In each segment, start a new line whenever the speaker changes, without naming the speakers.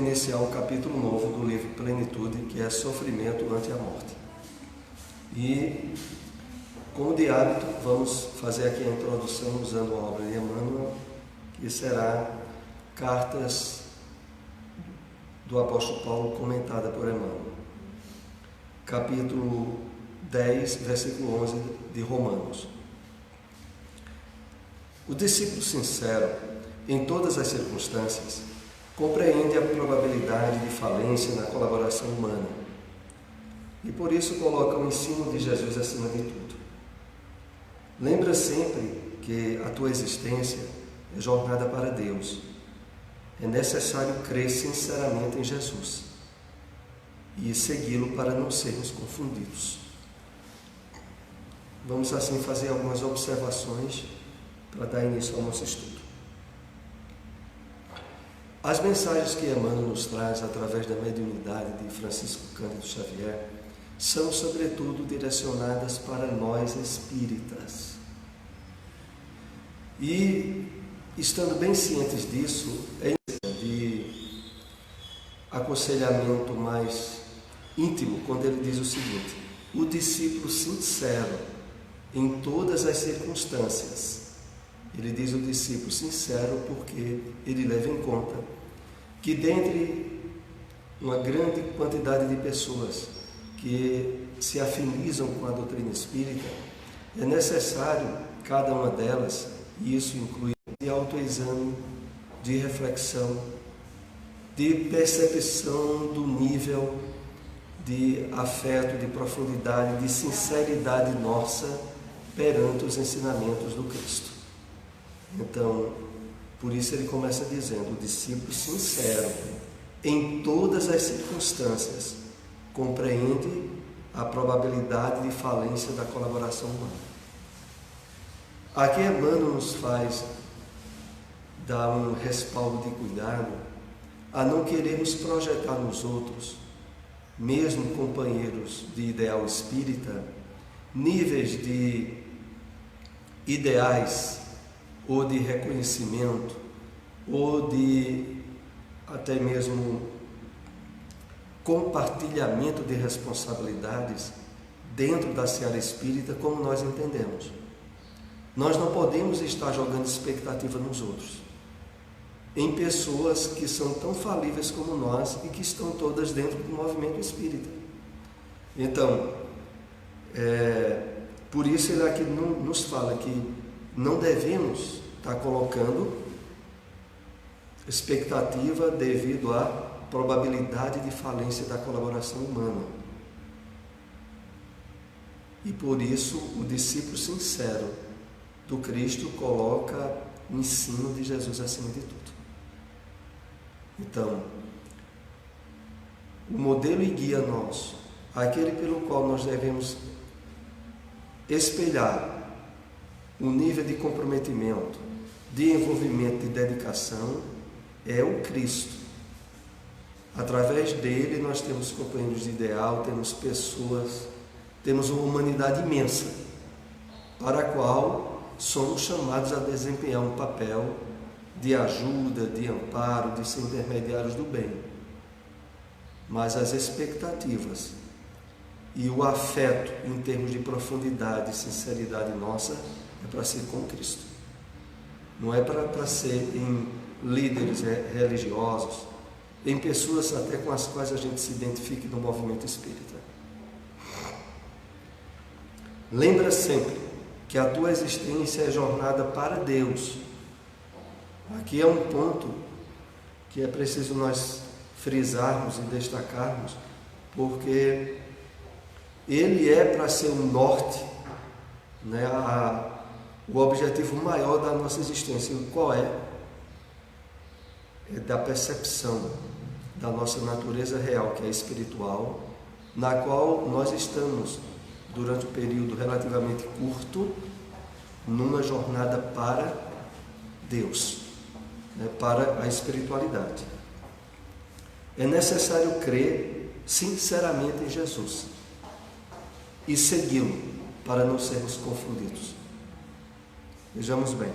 iniciar um capítulo novo do livro Plenitude, que é Sofrimento ante a Morte. E, como de hábito, vamos fazer aqui a introdução usando a obra de Emmanuel, que será Cartas do Apóstolo Paulo comentada por Emmanuel. Capítulo 10, versículo 11 de Romanos. O discípulo sincero, em todas as circunstâncias, compreende a probabilidade de falência na colaboração humana e por isso coloca o ensino de Jesus acima de tudo. Lembra sempre que a tua existência é jornada para Deus. É necessário crer sinceramente em Jesus e segui-lo para não sermos confundidos. Vamos assim fazer algumas observações para dar início ao nosso estudo. As mensagens que Emmanuel nos traz através da mediunidade de Francisco Cândido Xavier são, sobretudo, direcionadas para nós espíritas. E, estando bem cientes disso, é de aconselhamento mais íntimo, quando ele diz o seguinte: o discípulo sincero em todas as circunstâncias. Ele diz o discípulo sincero porque ele leva em conta que dentre uma grande quantidade de pessoas que se afinizam com a doutrina espírita, é necessário cada uma delas, e isso inclui de autoexame, de reflexão, de percepção do nível de afeto, de profundidade, de sinceridade nossa perante os ensinamentos do Cristo. Então, por isso ele começa dizendo: o discípulo sincero, em todas as circunstâncias, compreende a probabilidade de falência da colaboração humana. Aqui Emmanuel nos faz dar um respaldo de cuidado a não querermos projetar nos outros, mesmo companheiros de ideal espírita, níveis de ideais ou de reconhecimento, ou de até mesmo compartilhamento de responsabilidades dentro da seara espírita, como nós entendemos. Nós não podemos estar jogando expectativa nos outros, em pessoas que são tão falíveis como nós e que estão todas dentro do movimento espírita. Então, por isso ele aqui nos fala que não devemos estar colocando expectativa devido à probabilidade de falência da colaboração humana. E por isso o discípulo sincero do Cristo coloca o ensino de Jesus acima de tudo. Então, o modelo e guia nosso, aquele pelo qual nós devemos espelhar o nível de comprometimento, de envolvimento, de dedicação, é o Cristo. Através dele nós temos companheiros de ideal, temos pessoas, temos uma humanidade imensa, para a qual somos chamados a desempenhar um papel de ajuda, de amparo, de ser intermediários do bem. Mas as expectativas e o afeto em termos de profundidade e sinceridade nossa é para ser com Cristo. Não é para ser em líderes religiosos, em pessoas até com as quais a gente se identifique no movimento espírita. Lembra sempre que a tua existência é jornada para Deus. Aqui é um ponto que é preciso nós frisarmos e destacarmos, porque ele é para ser o norte, né, o objetivo maior da nossa existência. E qual é? É da percepção da nossa natureza real, que é espiritual, na qual nós estamos, durante um período relativamente curto, numa jornada para Deus, né, para a espiritualidade. É necessário crer sinceramente em Jesus e segui-lo para não sermos confundidos. Vejamos bem,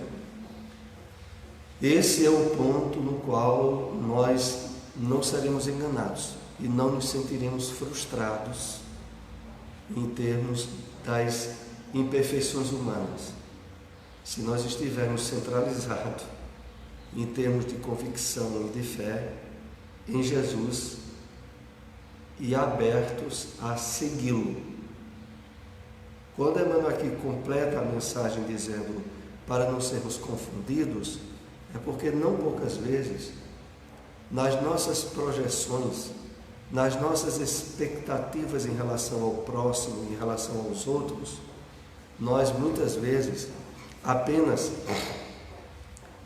esse é o ponto no qual nós não seremos enganados e não nos sentiremos frustrados em termos das imperfeições humanas. Se nós estivermos centralizados em termos de convicção e de fé em Jesus e abertos a segui-lo. Quando Emmanuel aqui completa a mensagem dizendo para não sermos confundidos, é porque não poucas vezes, nas nossas projeções, nas nossas expectativas em relação ao próximo, em relação aos outros, nós muitas vezes apenas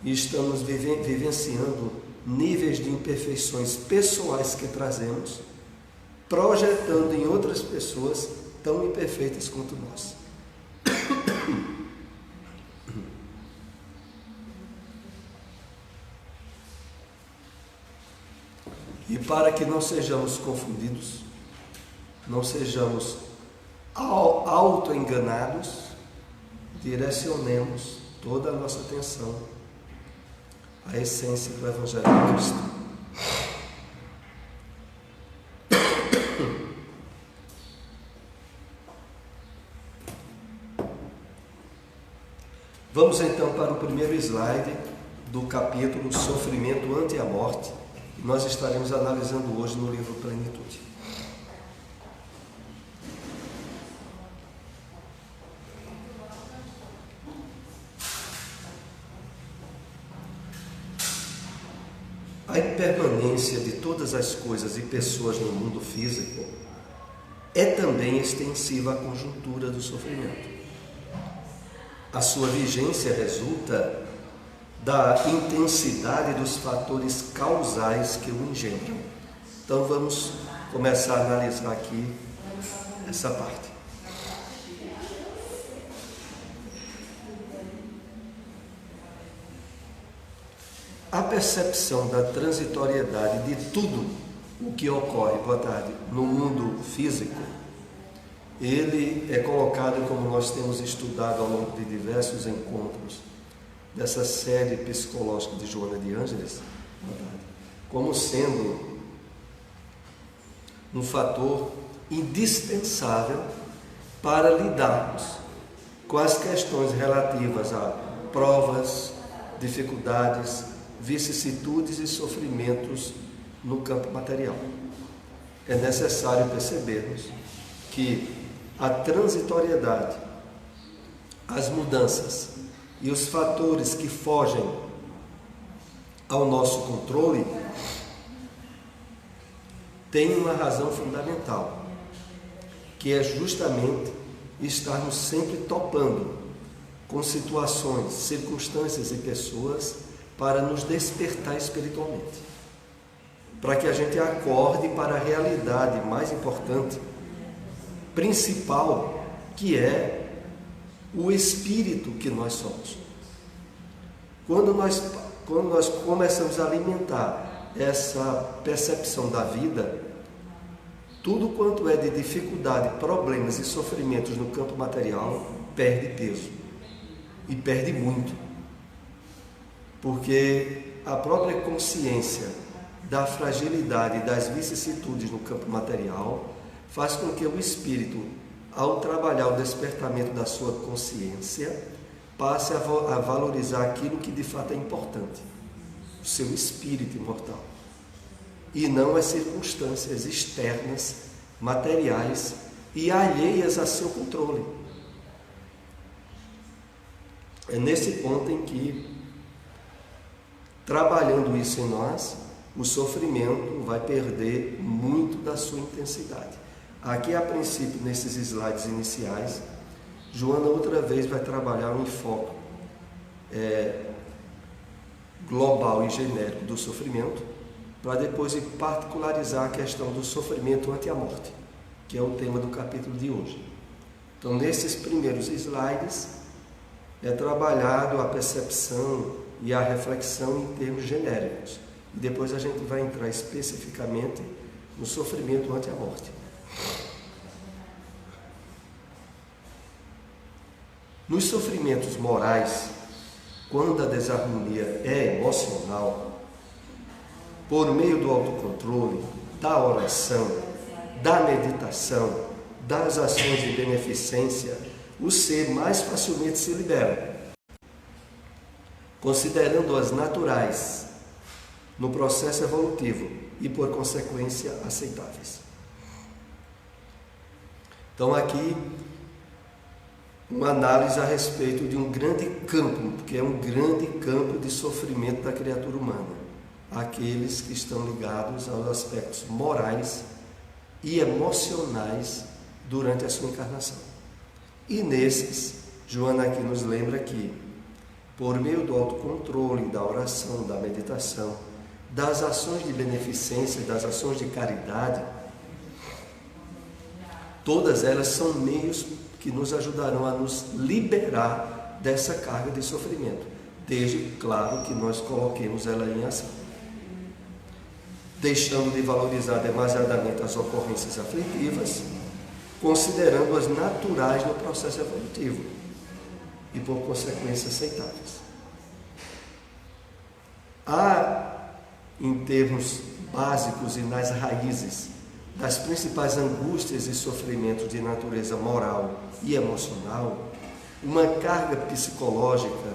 estamos vivenciando níveis de imperfeições pessoais que trazemos, projetando em outras pessoas tão imperfeitas quanto nós. E para que não sejamos confundidos, não sejamos auto-enganados, direcionemos toda a nossa atenção à essência do Evangelho de Cristo. Vamos então para o primeiro slide do capítulo Sofrimento ante a Morte, que nós estaremos analisando hoje no livro Plenitude. A impermanência de todas as coisas e pessoas no mundo físico é também extensiva à conjuntura do sofrimento. A sua vigência resulta da intensidade dos fatores causais que o engendram. Então vamos começar a analisar aqui essa parte. A percepção da transitoriedade de tudo o que ocorre, no mundo físico, ele é colocado, como nós temos estudado ao longo de diversos encontros dessa série psicológica de Joana de Ângeles, como sendo um fator indispensável para lidarmos com as questões relativas a provas, dificuldades, vicissitudes e sofrimentos no campo material. É necessário percebermos que a transitoriedade, as mudanças e os fatores que fogem ao nosso controle têm uma razão fundamental, que é justamente estarmos sempre topando com situações, circunstâncias e pessoas para nos despertar espiritualmente, para que a gente acorde para a realidade mais importante, principal, que é o espírito que nós somos. Quando nós começamos a alimentar essa percepção da vida, tudo quanto é de dificuldade, problemas e sofrimentos no campo material perde peso, e perde muito, porque a própria consciência da fragilidade e das vicissitudes no campo material faz com que o espírito, ao trabalhar o despertamento da sua consciência, passe a valorizar aquilo que de fato é importante, o seu espírito imortal, e não as circunstâncias externas, materiais e alheias a seu controle. É nesse ponto em que, trabalhando isso em nós, o sofrimento vai perder muito da sua intensidade. Aqui, a princípio, nesses slides iniciais, Joana outra vez vai trabalhar um enfoque global e genérico do sofrimento, para depois particularizar a questão do sofrimento ante a morte, que é o tema do capítulo de hoje. Então, nesses primeiros slides, é trabalhado a percepção e a reflexão em termos genéricos. E depois a gente vai entrar especificamente no sofrimento ante a morte. Nos sofrimentos morais, quando a desarmonia é emocional, por meio do autocontrole, da oração, da meditação, das ações de beneficência, o ser mais facilmente se libera, considerando-as naturais no processo evolutivo e, por consequência, aceitáveis. Então, aqui, uma análise a respeito de um grande campo, porque é um grande campo de sofrimento da criatura humana, aqueles que estão ligados aos aspectos morais e emocionais durante a sua encarnação. E nesses, Joana aqui nos lembra que, por meio do autocontrole, da oração, da meditação, das ações de beneficência, das ações de caridade, todas elas são meios que nos ajudarão a nos liberar dessa carga de sofrimento, desde, claro, que nós coloquemos ela em ação, deixando de valorizar demasiadamente as ocorrências aflitivas, considerando-as naturais no processo evolutivo e, por consequência, aceitáveis. Há, em termos básicos e nas raízes das principais angústias e sofrimentos de natureza moral e emocional, uma carga psicológica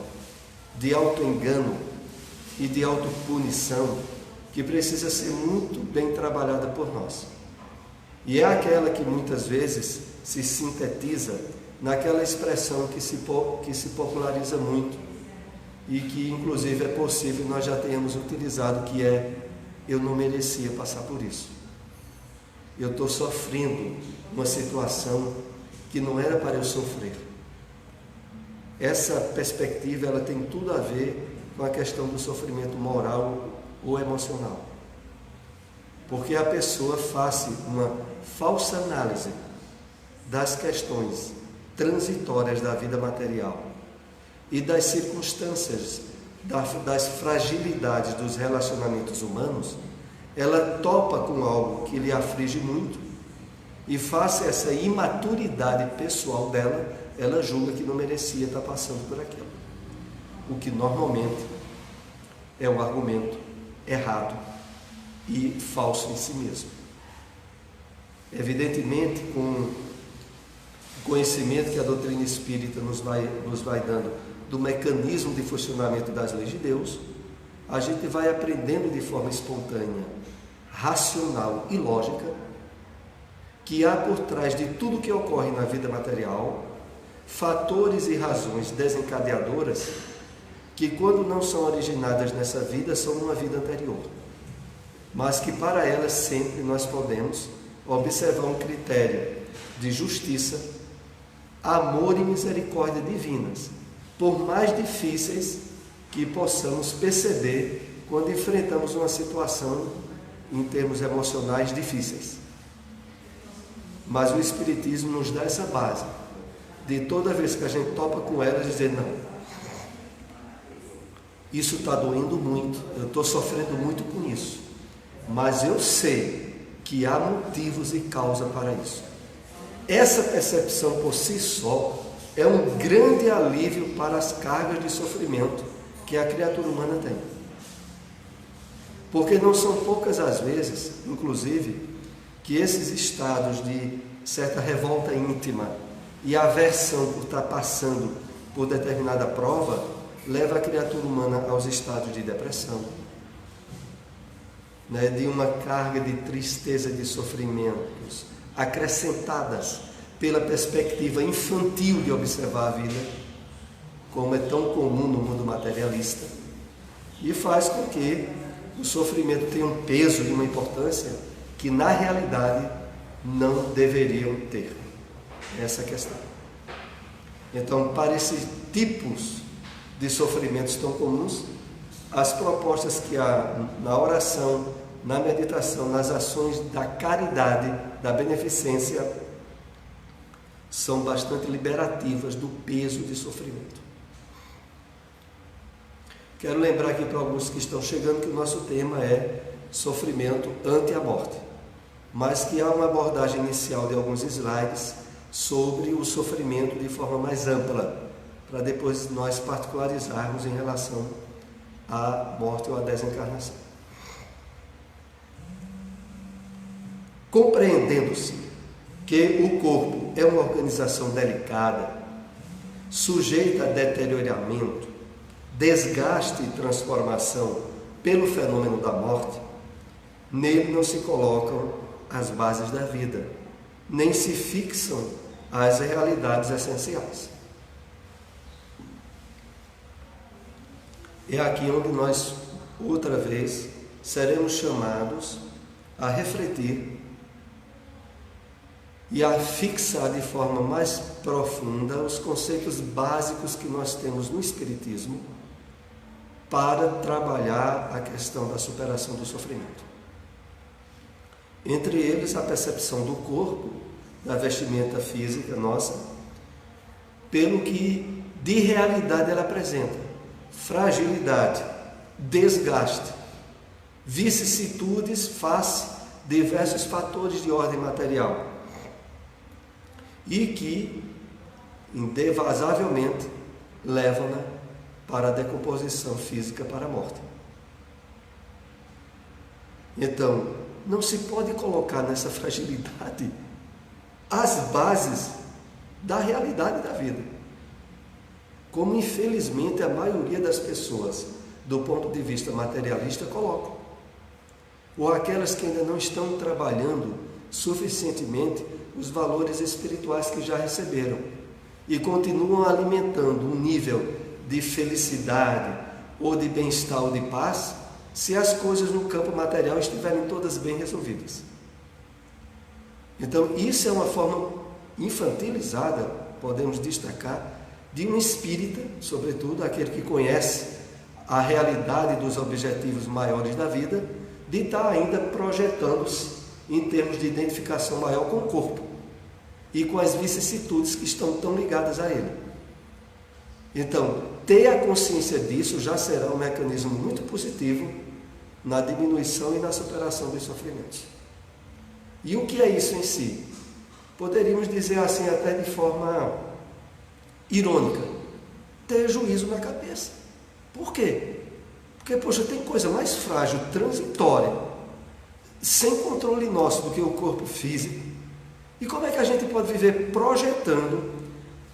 de autoengano e de autopunição que precisa ser muito bem trabalhada por nós. E é aquela que muitas vezes se sintetiza naquela expressão que se populariza muito e que inclusive é possível nós já tenhamos utilizado, que é: eu não merecia passar por isso. Eu estou sofrendo uma situação que não era para eu sofrer. Essa perspectiva, ela tem tudo a ver com a questão do sofrimento moral ou emocional. Porque a pessoa faz uma falsa análise das questões transitórias da vida material e das circunstâncias, das fragilidades dos relacionamentos humanos. Ela topa com algo que lhe aflige muito e, face a essa imaturidade pessoal dela, ela julga que não merecia estar passando por aquilo. O que normalmente é um argumento errado e falso em si mesmo. Evidentemente, com o conhecimento que a doutrina espírita nos vai dando do mecanismo de funcionamento das leis de Deus, a gente vai aprendendo de forma espontânea, racional e lógica, que há por trás de tudo que ocorre na vida material fatores e razões desencadeadoras que, quando não são originadas nessa vida, são numa vida anterior, mas que para elas sempre nós podemos observar um critério de justiça, amor e misericórdia divinas, por mais difíceis que possamos perceber quando enfrentamos uma situação em termos emocionais difíceis. Mas o Espiritismo nos dá essa base de, toda vez que a gente topa com ela, dizer: não, isso está doendo muito, eu estou sofrendo muito com isso, mas eu sei que há motivos e causa para isso. Essa percepção por si só é um grande alívio para as cargas de sofrimento que a criatura humana tem. Porque não são poucas as vezes, inclusive, que esses estados de certa revolta íntima e aversão por estar passando por determinada prova leva a criatura humana aos estados de depressão, de uma carga de tristeza, de sofrimentos, acrescentadas pela perspectiva infantil de observar a vida, como é tão comum no mundo materialista, e faz com que o sofrimento tenha um peso e uma importância que na realidade não deveriam ter. Essa é a questão. Então, para esses tipos de sofrimentos tão comuns, as propostas que há na oração, na meditação, nas ações da caridade, da beneficência, são bastante liberativas do peso de sofrimento. Quero lembrar aqui para alguns que estão chegando que o nosso tema é sofrimento ante a morte, mas que há uma abordagem inicial de alguns slides sobre o sofrimento de forma mais ampla, para depois nós particularizarmos em relação à morte ou à desencarnação. Compreendendo-se que o corpo é uma organização delicada, sujeita a deterioramento, desgaste e transformação pelo fenômeno da morte, nele não se colocam as bases da vida, nem se fixam as realidades essenciais. É aqui onde nós, outra vez, seremos chamados a refletir e a fixar de forma mais profunda os conceitos básicos que nós temos no Espiritismo para trabalhar a questão da superação do sofrimento. Entre eles, a percepção do corpo, da vestimenta física nossa, pelo que de realidade ela apresenta: fragilidade, desgaste, vicissitudes face diversos fatores de ordem material, e que, indevasavelmente, levam-na para a decomposição física, para a morte. Então, não se pode colocar nessa fragilidade as bases da realidade da vida, como infelizmente a maioria das pessoas, do ponto de vista materialista, colocam, ou aquelas que ainda não estão trabalhando suficientemente os valores espirituais que já receberam e continuam alimentando um nível de felicidade ou de bem-estar ou de paz, se as coisas no campo material estiverem todas bem resolvidas. Então, isso é uma forma infantilizada, podemos destacar, de um espírita, sobretudo aquele que conhece a realidade dos objetivos maiores da vida, de estar ainda projetando-se em termos de identificação maior com o corpo e com as vicissitudes que estão tão ligadas a ele. Então, ter a consciência disso já será um mecanismo muito positivo na diminuição e na superação dos sofrimentos. E o que é isso em si? Poderíamos dizer assim até de forma irônica: ter juízo na cabeça. Por quê? Porque, poxa, tem coisa mais frágil, transitória, sem controle nosso do que o corpo físico. E como é que a gente pode viver projetando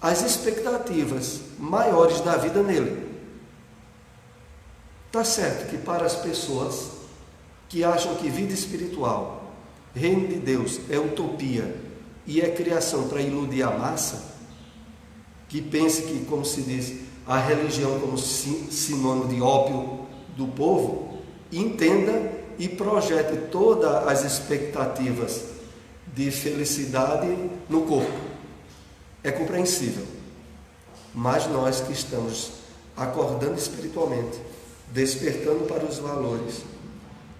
as expectativas maiores da vida nele? Está certo que para as pessoas que acham que vida espiritual, reino de Deus, é utopia e é criação para iludir a massa, que pense que, como se diz, a religião como sinônimo de ópio do povo, entenda e projete todas as expectativas de felicidade no corpo. É compreensível. Mas nós que estamos acordando espiritualmente, despertando para os valores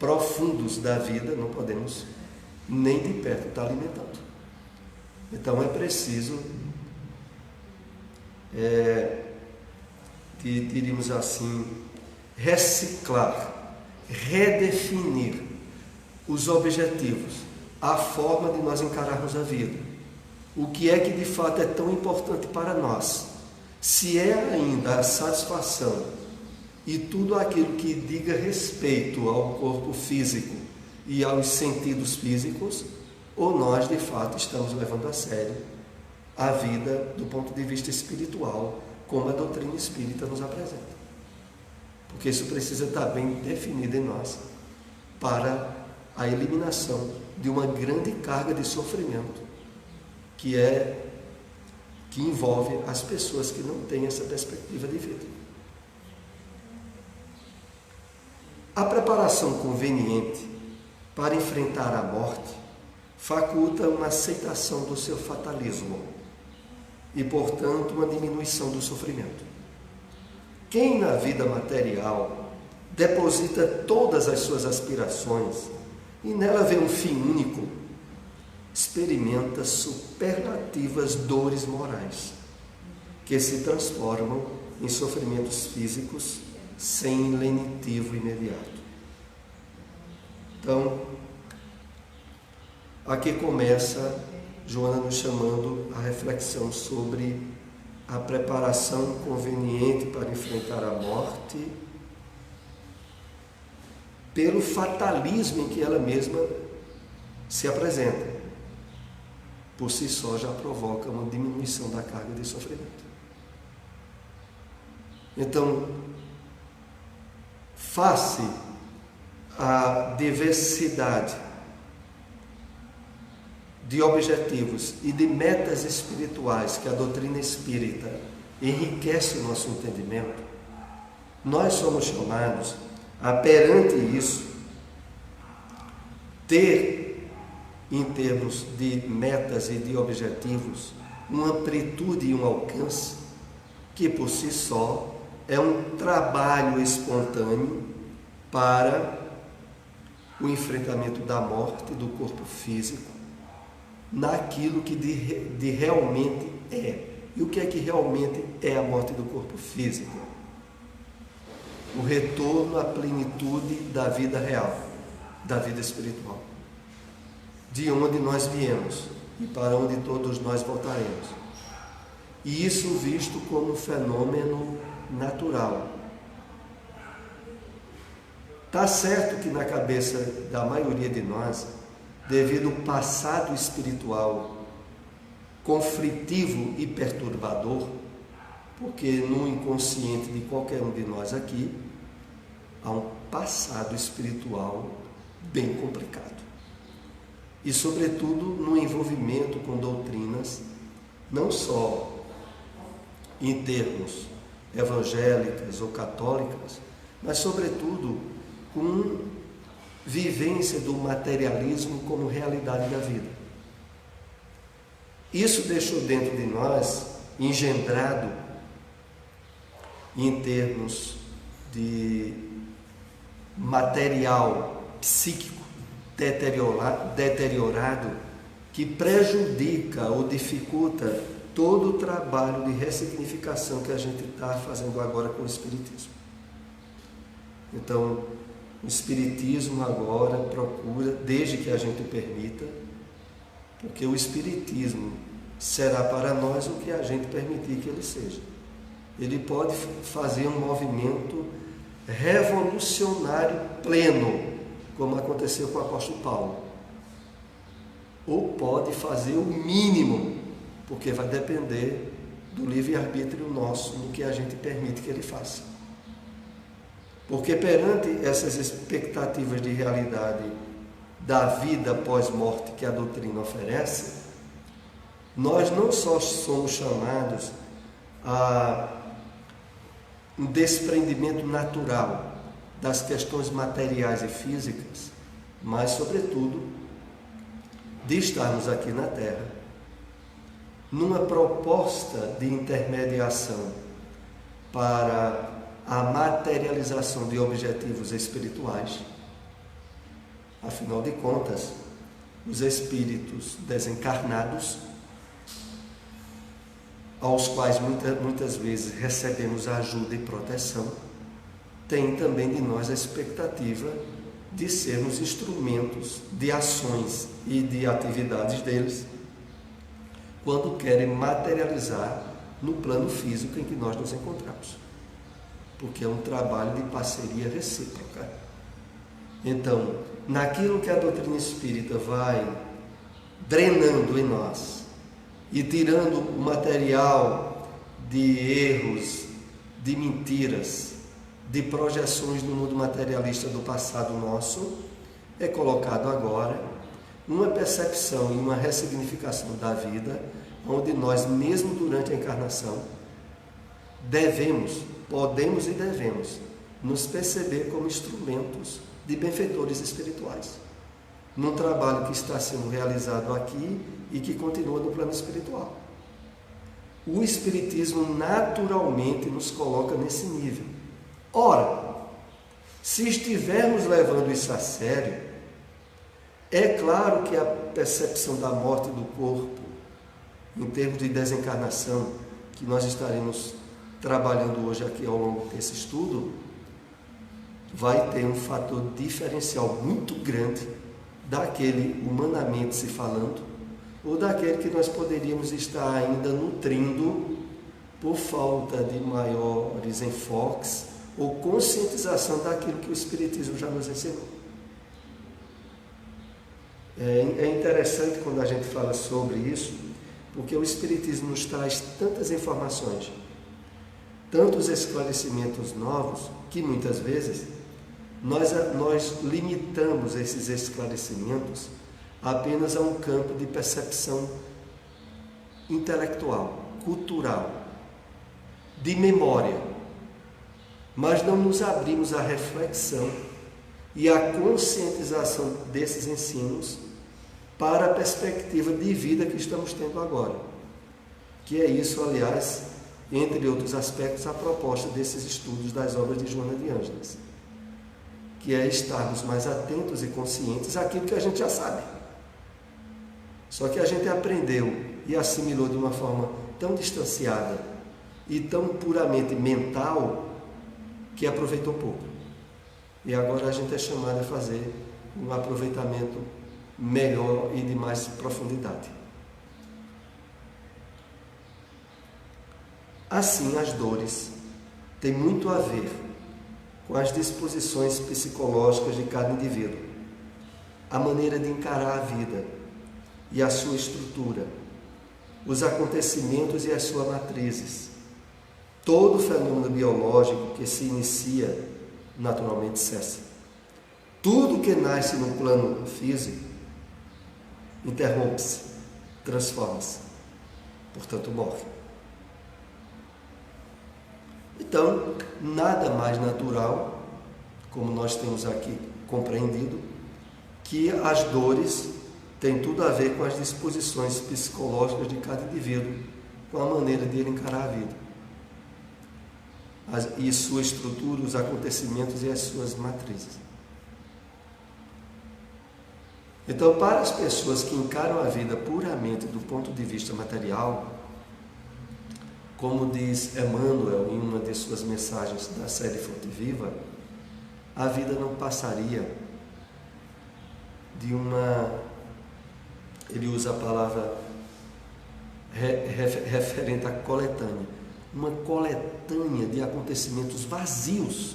profundos da vida, não podemos nem de perto estar alimentando. Então é preciso, diríamos assim, reciclar, redefinir os objetivos, a forma de nós encararmos a vida. O que é que de fato é tão importante para nós? Se é ainda a satisfação e tudo aquilo que diga respeito ao corpo físico e aos sentidos físicos, ou nós de fato estamos levando a sério a vida do ponto de vista espiritual, como a doutrina espírita nos apresenta. Porque isso precisa estar bem definido em nós para a eliminação de uma grande carga de sofrimento que envolve as pessoas que não têm essa perspectiva de vida. A preparação conveniente para enfrentar a morte faculta uma aceitação do seu fatalismo e, portanto, uma diminuição do sofrimento. Quem na vida material deposita todas as suas aspirações e nela vê um fim único, experimenta superlativas dores morais, que se transformam em sofrimentos físicos sem lenitivo imediato. Então, aqui começa Joana nos chamando a reflexão sobre a preparação conveniente para enfrentar a morte, pelo fatalismo em que ela mesma se apresenta, por si só já provoca uma diminuição da carga de sofrimento. Então, face à diversidade de objetivos e de metas espirituais que a doutrina espírita enriquece o nosso entendimento, nós somos chamados a, perante isso, ter, em termos de metas e de objetivos, uma amplitude e um alcance que, por si só, é um trabalho espontâneo para o enfrentamento da morte do corpo físico naquilo que de realmente é. E o que é que realmente é a morte do corpo físico? O retorno à plenitude da vida real, da vida espiritual, de onde nós viemos e para onde todos nós voltaremos. E isso visto como um fenômeno natural. Está certo que na cabeça da maioria de nós, devido ao passado espiritual conflitivo e perturbador, porque no inconsciente de qualquer um de nós aqui, há um passado espiritual bem complicado. E, sobretudo, no envolvimento com doutrinas, não só em termos evangélicas ou católicas, mas, sobretudo, com vivência do materialismo como realidade da vida. Isso deixou dentro de nós, engendrado, em termos de material psíquico deteriorado, que prejudica ou dificulta todo o trabalho de ressignificação que a gente está fazendo agora com o Espiritismo. Então, o Espiritismo agora procura, desde que a gente o permita, porque o Espiritismo será para nós o que a gente permitir que ele seja. Ele pode fazer um movimento revolucionário pleno, como aconteceu com o apóstolo Paulo. Ou pode fazer o mínimo, porque vai depender do livre-arbítrio nosso, no que a gente permite que ele faça. Porque perante essas expectativas de realidade da vida pós-morte que a doutrina oferece, nós não só somos chamados a um desprendimento natural das questões materiais e físicas, mas, sobretudo, de estarmos aqui na Terra numa proposta de intermediação para a materialização de objetivos espirituais. Afinal de contas, os espíritos desencarnados, aos quais muitas vezes recebemos ajuda e proteção, têm também de nós a expectativa de sermos instrumentos de ações e de atividades deles, quando querem materializar no plano físico em que nós nos encontramos. Porque é um trabalho de parceria recíproca. Então, naquilo que a doutrina espírita vai drenando em nós e tirando o material de erros, de mentiras, de projeções no mundo materialista do passado nosso, é colocado agora uma percepção e uma ressignificação da vida, onde nós, mesmo durante a encarnação, podemos e devemos nos perceber como instrumentos de benfeitores espirituais, num trabalho que está sendo realizado aqui e que continua no plano espiritual. O Espiritismo naturalmente nos coloca nesse nível. Ora, se estivermos levando isso a sério, é claro que a percepção da morte do corpo, em termos de desencarnação, que nós estaremos trabalhando hoje aqui ao longo desse estudo, vai ter um fator diferencial muito grande daquele, humanamente se falando, ou daquele que nós poderíamos estar ainda nutrindo por falta de maiores enfoques ou conscientização daquilo que o Espiritismo já nos ensinou. É interessante quando a gente fala sobre isso, porque o Espiritismo nos traz tantas informações, tantos esclarecimentos novos, que muitas vezes nós limitamos esses esclarecimentos apenas a um campo de percepção intelectual, cultural, de memória, mas não nos abrimos à reflexão e à conscientização desses ensinos para a perspectiva de vida que estamos tendo agora. Que é isso, aliás, entre outros aspectos, a proposta desses estudos das obras de Joana de Ângeles, que é estarmos mais atentos e conscientes àquilo que a gente já sabe. Só que a gente aprendeu e assimilou de uma forma tão distanciada e tão puramente mental que aproveitou pouco. E agora a gente é chamado a fazer um aproveitamento melhor e de mais profundidade. Assim, as dores têm muito a ver com as disposições psicológicas de cada indivíduo, a maneira de encarar a vida e a sua estrutura, os acontecimentos e as suas matrizes. Todo fenômeno biológico que se inicia naturalmente cessa. Tudo que nasce no plano físico interrompe-se, transforma-se, portanto morre. Então, nada mais natural, como nós temos aqui compreendido, que as dores têm tudo a ver com as disposições psicológicas de cada indivíduo, com a maneira de ele encarar a vida. E sua estrutura, os acontecimentos e as suas matrizes. Então, para as pessoas que encaram a vida puramente do ponto de vista material, como diz Emmanuel em uma de suas mensagens da série Fonte Viva, a vida não passaria de uma... Ele usa a palavra referente à coletânea. Uma coletânea de acontecimentos vazios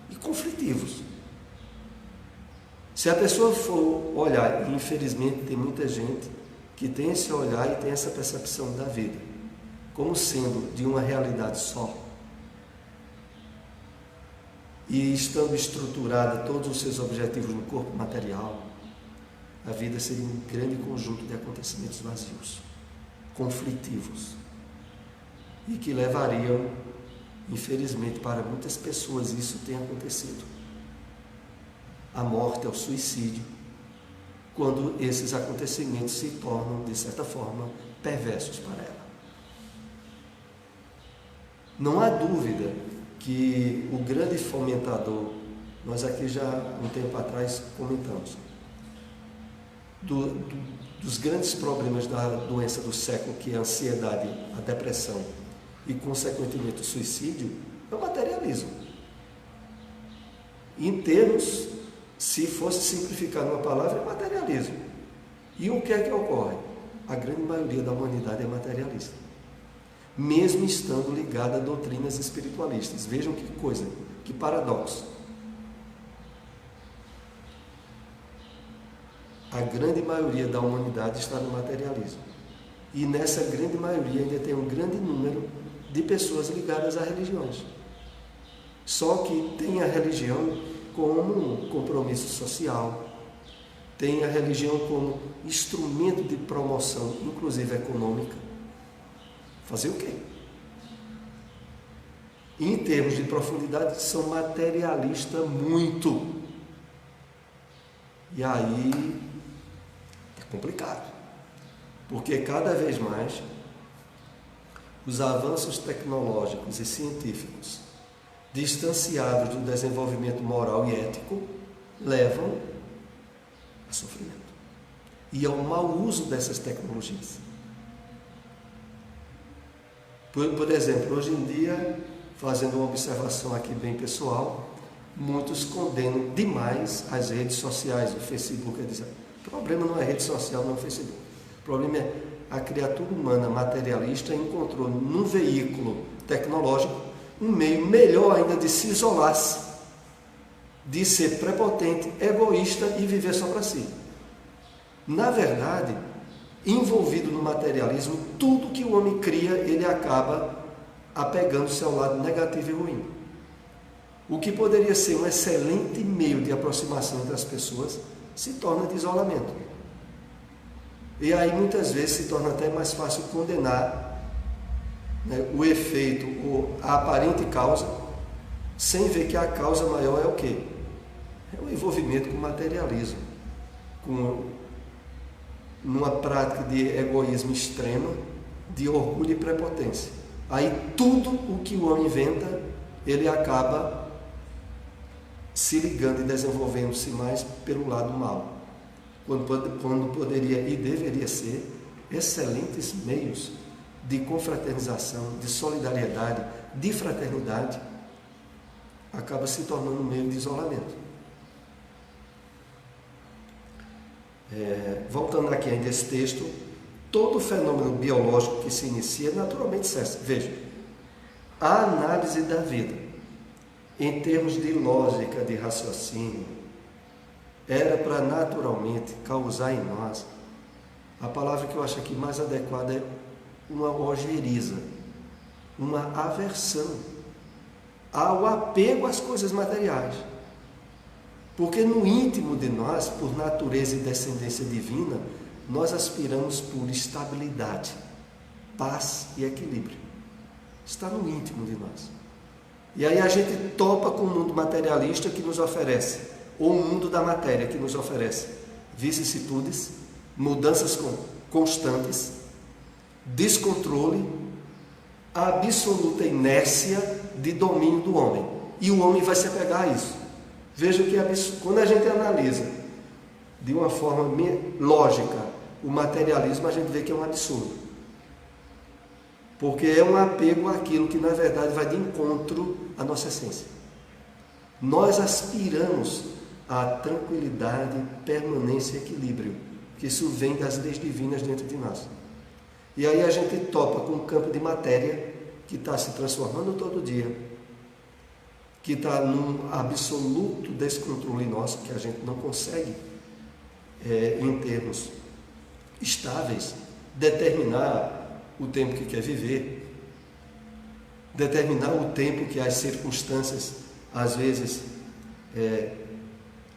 e conflitivos. Se a pessoa for olhar, e infelizmente tem muita gente que tem esse olhar e tem essa percepção da vida como sendo de uma realidade só, e estando estruturada todos os seus objetivos no corpo material, a vida seria um grande conjunto de acontecimentos vazios, conflitivos, e que levariam, infelizmente para muitas pessoas isso tem acontecido, à morte, ao suicídio, quando esses acontecimentos se tornam, de certa forma, perversos para ela. Não há dúvida que o grande fomentador, nós aqui já um tempo atrás comentamos, dos grandes problemas da doença do século, que é a ansiedade, a depressão e, consequentemente, o suicídio, é o materialismo. Em termos, se fosse simplificar numa palavra, é materialismo. E o que é que ocorre? A grande maioria da humanidade é materialista, mesmo estando ligada a doutrinas espiritualistas. Vejam que coisa, que paradoxo. A grande maioria da humanidade está no materialismo. E nessa grande maioria ainda tem um grande número de pessoas ligadas a religiões. Só que tem a religião como um compromisso social, tem a religião como instrumento de promoção, inclusive econômica. Fazer o quê? E em termos de profundidade, são materialistas muito. E aí é complicado, porque cada vez mais os avanços tecnológicos e científicos, distanciados do desenvolvimento moral e ético, levam a sofrimento e ao mau uso dessas tecnologias. Por exemplo, hoje em dia, fazendo uma observação aqui bem pessoal, muitos condenam demais as redes sociais, o Facebook. O problema não é rede social, não é o Facebook. O problema é a criatura humana materialista encontrou num veículo tecnológico um meio melhor ainda de se isolar-se, de ser prepotente, egoísta e viver só para si. Na verdade, envolvido no materialismo, tudo que o homem cria, ele acaba apegando-se ao lado negativo e ruim. O que poderia ser um excelente meio de aproximação entre as pessoas, se torna de isolamento. E aí muitas vezes se torna até mais fácil condenar, né, o efeito ou a aparente causa, sem ver que a causa maior é o quê? É o envolvimento com o materialismo, com uma prática de egoísmo extremo, de orgulho e prepotência. Aí tudo o que o homem inventa, ele acaba se ligando e desenvolvendo-se mais pelo lado mal, quando poderia e deveria ser excelentes meios de confraternização, de solidariedade, de fraternidade, acaba se tornando um meio de isolamento. Voltando aqui ainda a esse texto, todo fenômeno biológico que se inicia naturalmente cessa. Veja, a análise da vida, em termos de lógica, de raciocínio, era para naturalmente causar em nós, a palavra que eu acho aqui mais adequada é uma ojeriza, uma aversão ao apego às coisas materiais. Porque no íntimo de nós, por natureza e descendência divina, nós aspiramos por estabilidade, paz e equilíbrio. Está no íntimo de nós. E aí a gente topa com o mundo materialista que nos oferece, ou o mundo da matéria que nos oferece vicissitudes, mudanças constantes, descontrole, a absoluta inércia de domínio do homem. E o homem vai se apegar a isso. Veja que quando a gente analisa de uma forma lógica o materialismo, a gente vê que é um absurdo. Porque é um apego àquilo que na verdade vai de encontro à nossa essência. Nós aspiramos à tranquilidade, permanência e equilíbrio, que isso vem das leis divinas dentro de nós. E aí a gente topa com um campo de matéria que está se transformando todo dia, que está num absoluto descontrole nosso, que a gente não consegue, em termos estáveis, determinar o tempo que quer viver, determinar o tempo que as circunstâncias, às vezes,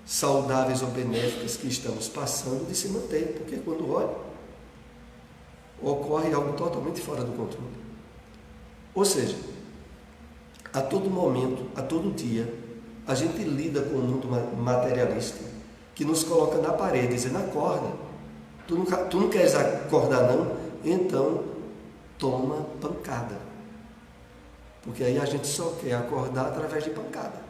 saudáveis ou benéficas que estamos passando, de se manter, porque quando olha, ocorre algo totalmente fora do controle. Ou seja, a todo momento, a todo dia, a gente lida com um mundo materialista que nos coloca na parede, dizendo: acorda, tu não queres acordar não? Então toma pancada, porque aí a gente só quer acordar através de pancada,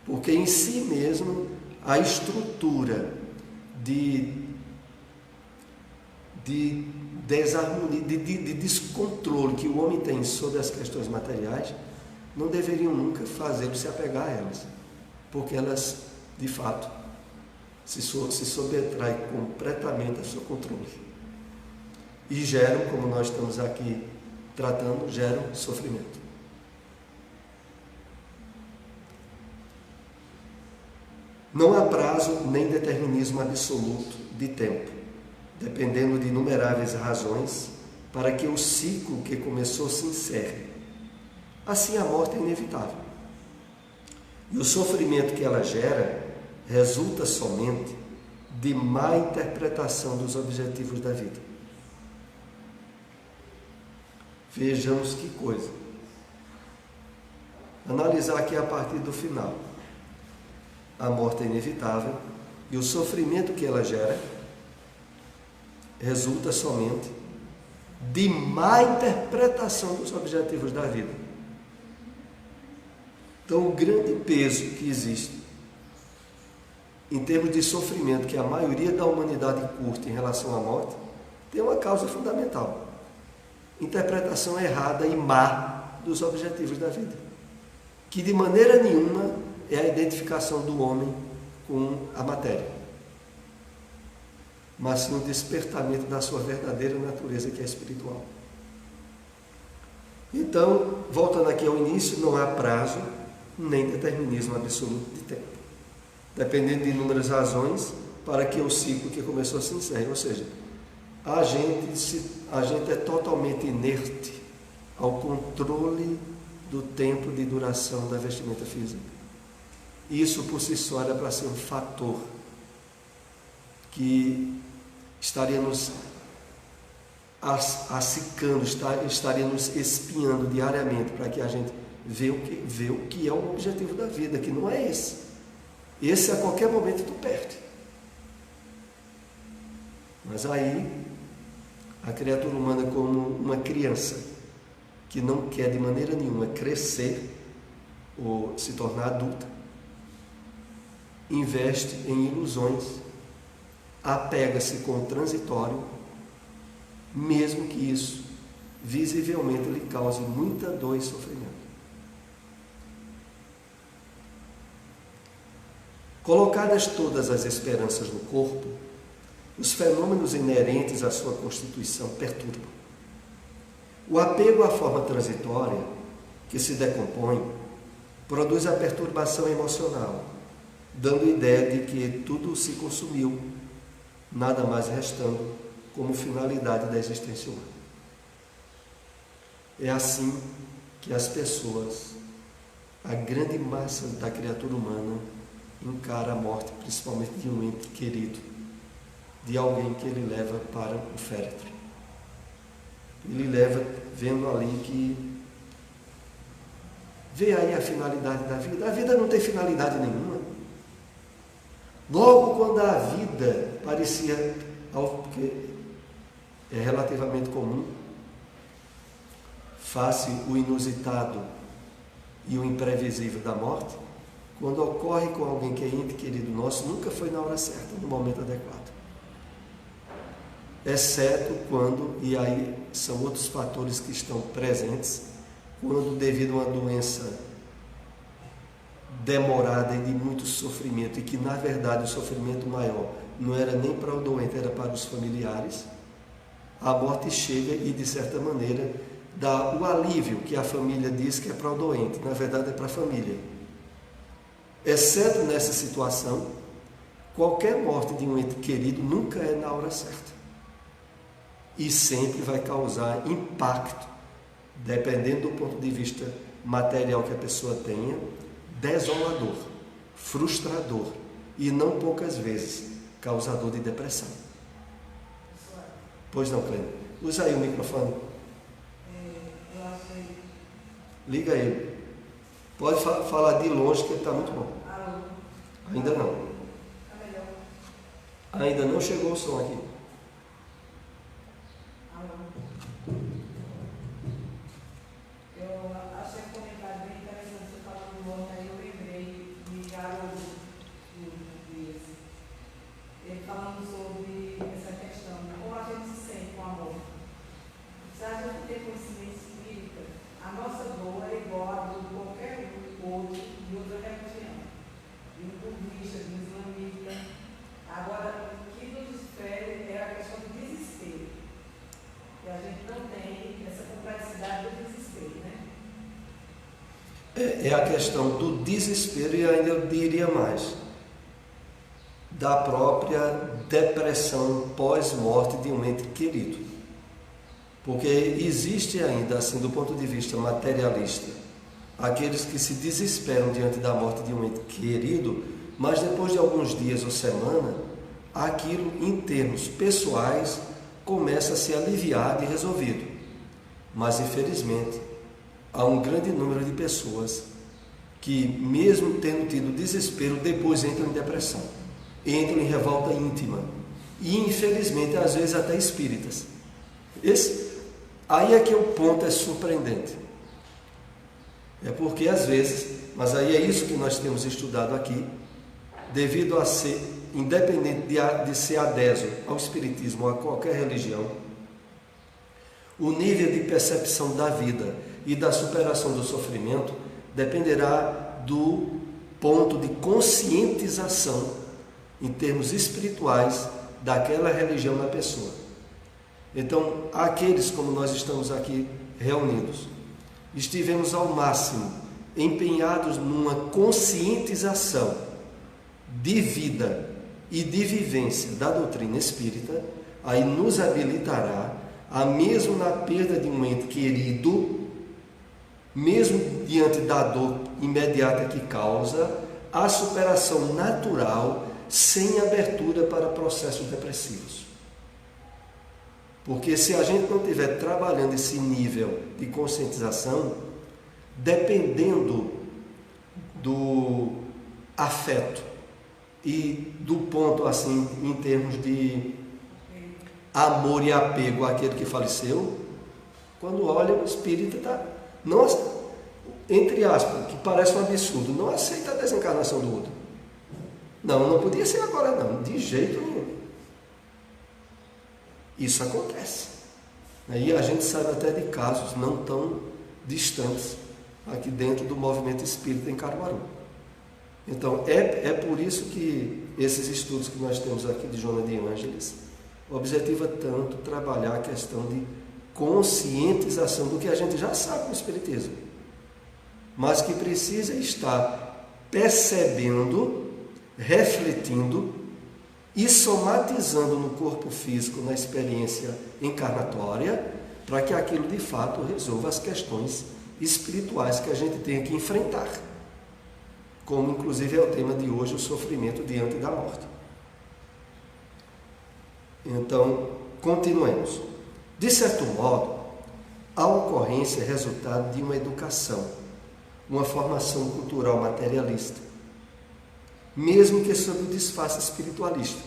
porque em si mesmo a estrutura de desarmonia, de descontrole que o homem tem sobre as questões materiais, não deveriam nunca fazê-lo se apegar a elas, porque elas, de fato, se subtraem completamente ao seu controle e geram, como nós estamos aqui tratando, geram sofrimento. Não há prazo nem determinismo absoluto de tempo, dependendo de inumeráveis razões, para que o ciclo que começou se encerre. Assim, a morte é inevitável. E o sofrimento que ela gera resulta somente de má interpretação dos objetivos da vida. Vejamos que coisa. Analisar aqui a partir do final. A morte é inevitável e o sofrimento que ela gera resulta somente de má interpretação dos objetivos da vida. Então, o grande peso que existe em termos de sofrimento que a maioria da humanidade curte em relação à morte, tem uma causa fundamental: interpretação errada e má dos objetivos da vida, que de maneira nenhuma é a identificação do homem com a matéria, mas sim o despertamento da sua verdadeira natureza, que é espiritual. Então, voltando aqui ao início, não há prazo nem determinismo absoluto de tempo. Dependendo de inúmeras razões, para que o ciclo que começou se encerre. Ou seja, a gente é totalmente inerte ao controle do tempo de duração da vestimenta física. Isso por si só era para ser um fator que estaria nos acicando, estaria nos espiando diariamente para que a gente vê o que é o objetivo da vida, que não é esse. Esse a qualquer momento tu perde. Mas aí a criatura humana, como uma criança que não quer de maneira nenhuma crescer ou se tornar adulta, investe em ilusões, apega-se com o transitório, mesmo que isso visivelmente lhe cause muita dor e sofrimento. Colocadas todas as esperanças no corpo, os fenômenos inerentes à sua constituição perturbam. O apego à forma transitória, que se decompõe, produz a perturbação emocional, dando ideia de que tudo se consumiu, nada mais restando como finalidade da existência humana. É assim que as pessoas, a grande massa da criatura humana, encara a morte, principalmente de um ente querido, de alguém que ele leva para o féretro. Ele leva vendo ali que vê aí a finalidade da vida. A vida não tem finalidade nenhuma. Logo quando a vida parecia algo que é relativamente comum, face o inusitado e o imprevisível da morte, quando ocorre com alguém que é ente querido nosso, nunca foi na hora certa, no momento adequado. Exceto quando, e aí são outros fatores que estão presentes, quando devido a uma doença demorada e de muito sofrimento, e que na verdade o sofrimento maior não era nem para o doente, era para os familiares, a morte chega e de certa maneira dá o alívio que a família diz que é para o doente, na verdade é para a família. Exceto nessa situação, qualquer morte de um ente querido nunca é na hora certa. E sempre vai causar impacto, dependendo do ponto de vista material que a pessoa tenha, desolador, frustrador e não poucas vezes causador de depressão. Pois não, Clênia? Usa aí o microfone. Liga ele. Pode falar de longe que ele está muito bom. Ainda não. Ainda não chegou o som aqui.
Eu achei um comentário bem interessante você falando do homem, aí eu lembrei de Haroldo Dias. Ele falando sobre essa questão de como a gente se sente com a morte. Se a gente tem conhecimento espírita, a nossa dor é igual à dor de qualquer outro de outra religião, de um budista, de um islamita. Agora, o que nos difere é a questão do desespero. E a gente não tem essa complexidade do desespero, né?
É a questão do desespero e ainda eu diria mais, da própria depressão pós-morte de um ente querido. Porque existe ainda, assim, do ponto de vista materialista, aqueles que se desesperam diante da morte de um ente querido, mas depois de alguns dias ou semana, aquilo em termos pessoais começa a ser aliviado e resolvido. Mas infelizmente há um grande número de pessoas que, mesmo tendo tido desespero, depois entram em depressão, entram em revolta íntima e infelizmente às vezes até espíritas. Aí é que o ponto é surpreendente. É porque às vezes, mas aí é isso que nós temos estudado aqui, devido a ser, independente de ser adeso ao espiritismo ou a qualquer religião, o nível de percepção da vida e da superação do sofrimento dependerá do ponto de conscientização em termos espirituais daquela religião na pessoa. Então, aqueles como nós estamos aqui reunidos, estivemos ao máximo empenhados numa conscientização de vida e de vivência da doutrina espírita, aí nos habilitará a, mesmo na perda de um ente querido, mesmo diante da dor imediata que causa, a superação natural, sem abertura para processos depressivos. Porque se a gente não estiver trabalhando esse nível de conscientização, dependendo do afeto e do ponto, assim, em termos de amor e apego àquele que faleceu, quando olha, o espírita está, não, entre aspas, que parece um absurdo, não aceita a desencarnação do outro. Não podia ser agora não, de jeito nenhum. Isso acontece. E a gente sabe até de casos não tão distantes aqui dentro do movimento espírita em Caruaru. Então, é por isso que esses estudos que nós temos aqui de Joana de Ângeles objetiva tanto trabalhar a questão de conscientização do que a gente já sabe no Espiritismo, mas que precisa estar percebendo, refletindo e somatizando no corpo físico, na experiência encarnatória, para que aquilo de fato resolva as questões espirituais que a gente tem que enfrentar, como inclusive é o tema de hoje, o sofrimento diante da morte. Então, continuemos. De certo modo, a ocorrência é resultado de uma educação, uma formação cultural materialista, mesmo que sob o disfarce espiritualista.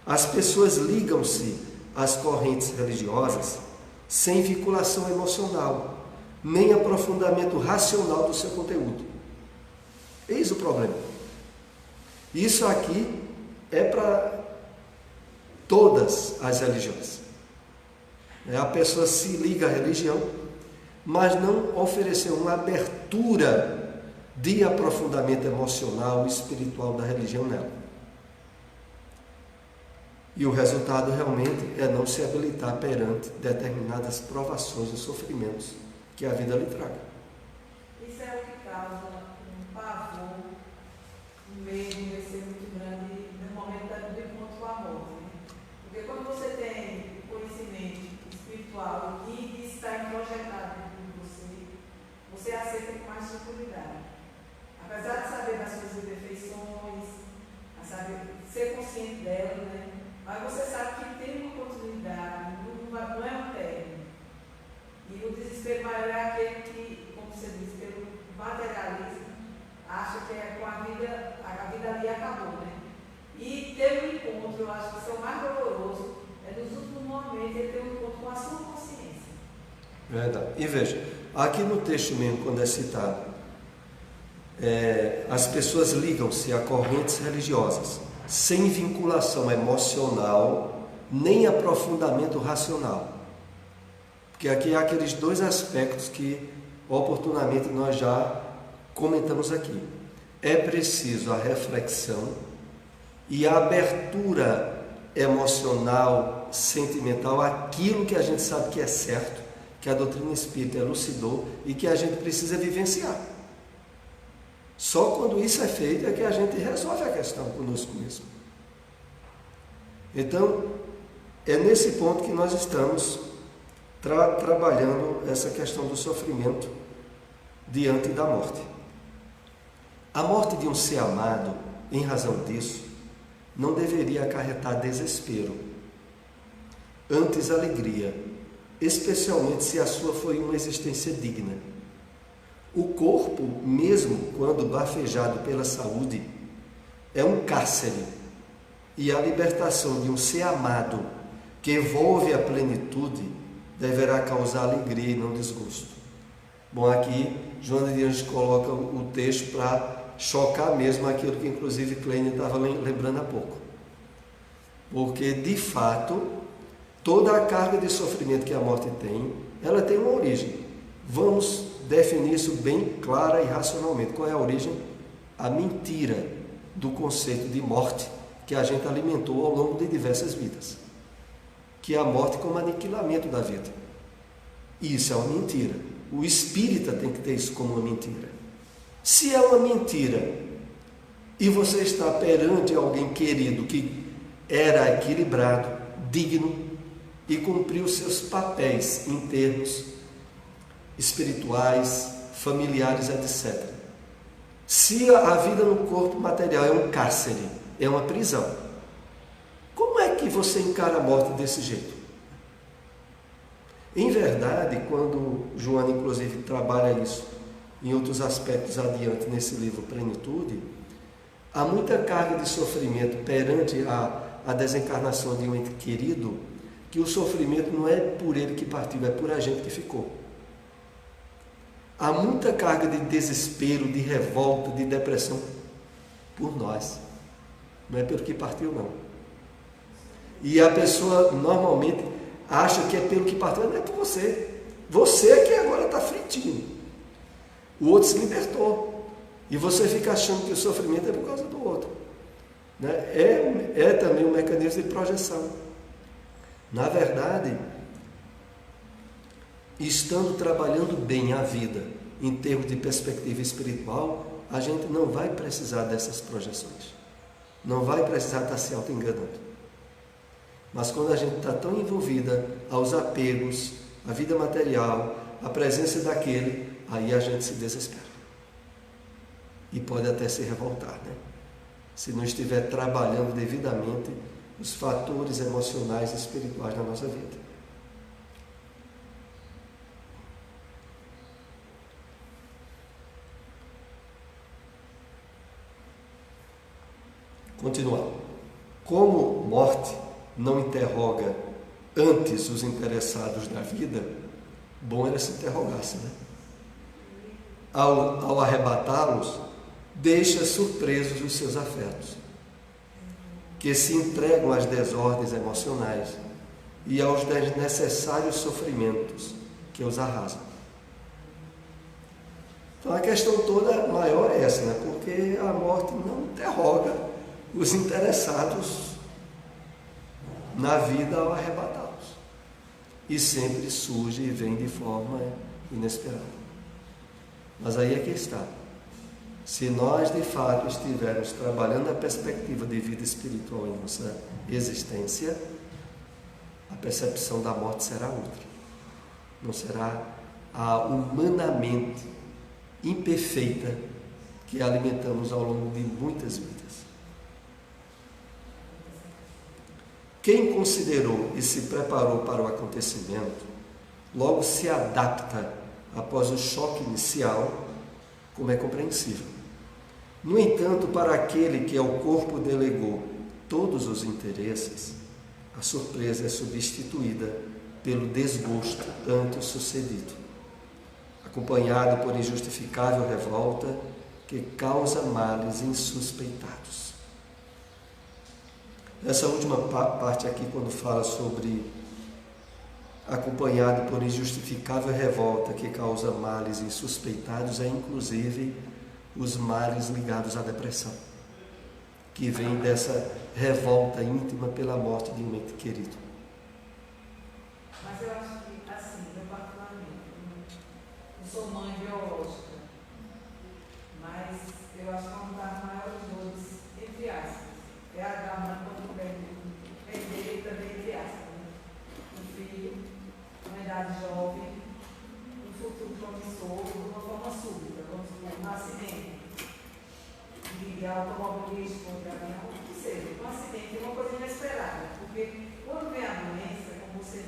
As pessoas ligam-se às correntes religiosas sem vinculação emocional, nem aprofundamento racional do seu conteúdo. Eis o problema. Isso aqui é para todas as religiões. A pessoa se liga à religião, mas não ofereceu uma abertura de aprofundamento emocional e espiritual da religião nela. E o resultado realmente é não se habilitar perante determinadas provações e sofrimentos que a vida lhe traga.
Isso é o que causa um pavor, um medo, um receio muito grande no momento do encontro com a morte. Porque quando você tem conhecimento espiritual e está introjetado em você, você aceita com mais tranquilidade. Apesar de saber das suas imperfeições, saber ser consciente delas, né? Mas você sabe que tem uma continuidade, não é um término. E o desespero maior é aquele que, como você disse, pelo materialismo, acha que é com a vida ali acabou, né? E ter um encontro, eu acho que isso é o mais doloroso, é nos últimos momentos ele ter um encontro com a sua consciência.
Verdade. E veja, aqui no texto mesmo, quando é citado, as pessoas ligam-se a correntes religiosas, sem vinculação emocional, nem aprofundamento racional. Porque aqui há aqueles dois aspectos que oportunamente nós já comentamos aqui. É preciso a reflexão e a abertura emocional, sentimental, aquilo que a gente sabe que é certo, que a doutrina espírita elucidou e que a gente precisa vivenciar. Só quando isso é feito é que a gente resolve a questão conosco mesmo. Então, é nesse ponto que nós estamos trabalhando essa questão do sofrimento diante da morte. A morte de um ser amado, em razão disso, não deveria acarretar desespero, antes alegria, especialmente se a sua foi uma existência digna. O corpo, mesmo quando bafejado pela saúde, é um cárcere, e a libertação de um ser amado, que envolve a plenitude, deverá causar alegria e não desgosto. Bom, aqui Joana de Ângeles coloca o texto para chocar mesmo aquilo que inclusive Kleiner estava lembrando há pouco. Porque, de fato, toda a carga de sofrimento que a morte tem, ela tem uma origem. Vamos definir isso bem clara e racionalmente. Qual é a origem? A mentira do conceito de morte que a gente alimentou ao longo de diversas vidas. Que é a morte como aniquilamento da vida. E isso é uma mentira. O espírita tem que ter isso como uma mentira. Se é uma mentira e você está perante alguém querido que era equilibrado, digno e cumpriu seus papéis em termos espirituais, familiares, etc. Se a vida no corpo material é um cárcere, é uma prisão, como é que você encara a morte desse jeito? Em verdade, quando Joana, inclusive, trabalha isso em outros aspectos adiante nesse livro Plenitude, há muita carga de sofrimento perante a desencarnação de um ente querido, que o sofrimento não é por ele que partiu, é por a gente que ficou. Há muita carga de desespero, de revolta, de depressão por nós. Não é pelo que partiu, não. E a pessoa normalmente acha que é pelo que partiu, mas não é por você. Você é que agora está fritinho. O outro se libertou. E você fica achando que o sofrimento é por causa do outro. Né? É também um mecanismo de projeção. Na verdade, estando trabalhando bem a vida em termos de perspectiva espiritual, a gente não vai precisar dessas projeções. Não vai precisar estar se auto-enganando. Mas quando a gente está tão envolvida aos apegos, à vida material, à presença daquele, aí a gente se desespera. E pode até se revoltar, né? Se não estiver trabalhando devidamente os fatores emocionais e espirituais na nossa vida. Continuar. Como morte não interroga antes os interessados na vida, bom era se interrogasse, né? Ao arrebatá-los, deixa surpresos os seus afetos, que se entregam às desordens emocionais e aos desnecessários sofrimentos que os arrasam. Então a questão toda maior é essa, né? Porque a morte não interroga os interessados na vida ao arrebatá-los. E sempre surge e vem de forma inesperada. Mas aí é que está. Se nós de fato estivermos trabalhando a perspectiva de vida espiritual em nossa existência, a percepção da morte será outra. Não será a humanamente imperfeita que alimentamos ao longo de muitas vidas. Quem considerou e se preparou para o acontecimento, logo se adapta após o choque inicial, como é compreensível. No entanto, para aquele que ao corpo delegou todos os interesses, a surpresa é substituída pelo desgosto ante o sucedido, acompanhado por injustificável revolta que causa males insuspeitados. Essa última parte aqui, quando fala sobre acompanhado por injustificável revolta que causa males insuspeitados, é inclusive os males ligados à depressão, que vem dessa revolta íntima pela morte de um ente querido.
Mas eu acho que, assim, eu particularmente, eu sou mãe biológica, mas eu acho que é um das maiores dores, entre aspas, é a da mãe quando perder também, entre aspas, né? Um filho, uma idade jovem, um futuro promissor, de uma forma súbita, vamos supor, um acidente de automobilístico, de avião, o que seja, um acidente é uma coisa inesperada, porque quando vem a doença, como você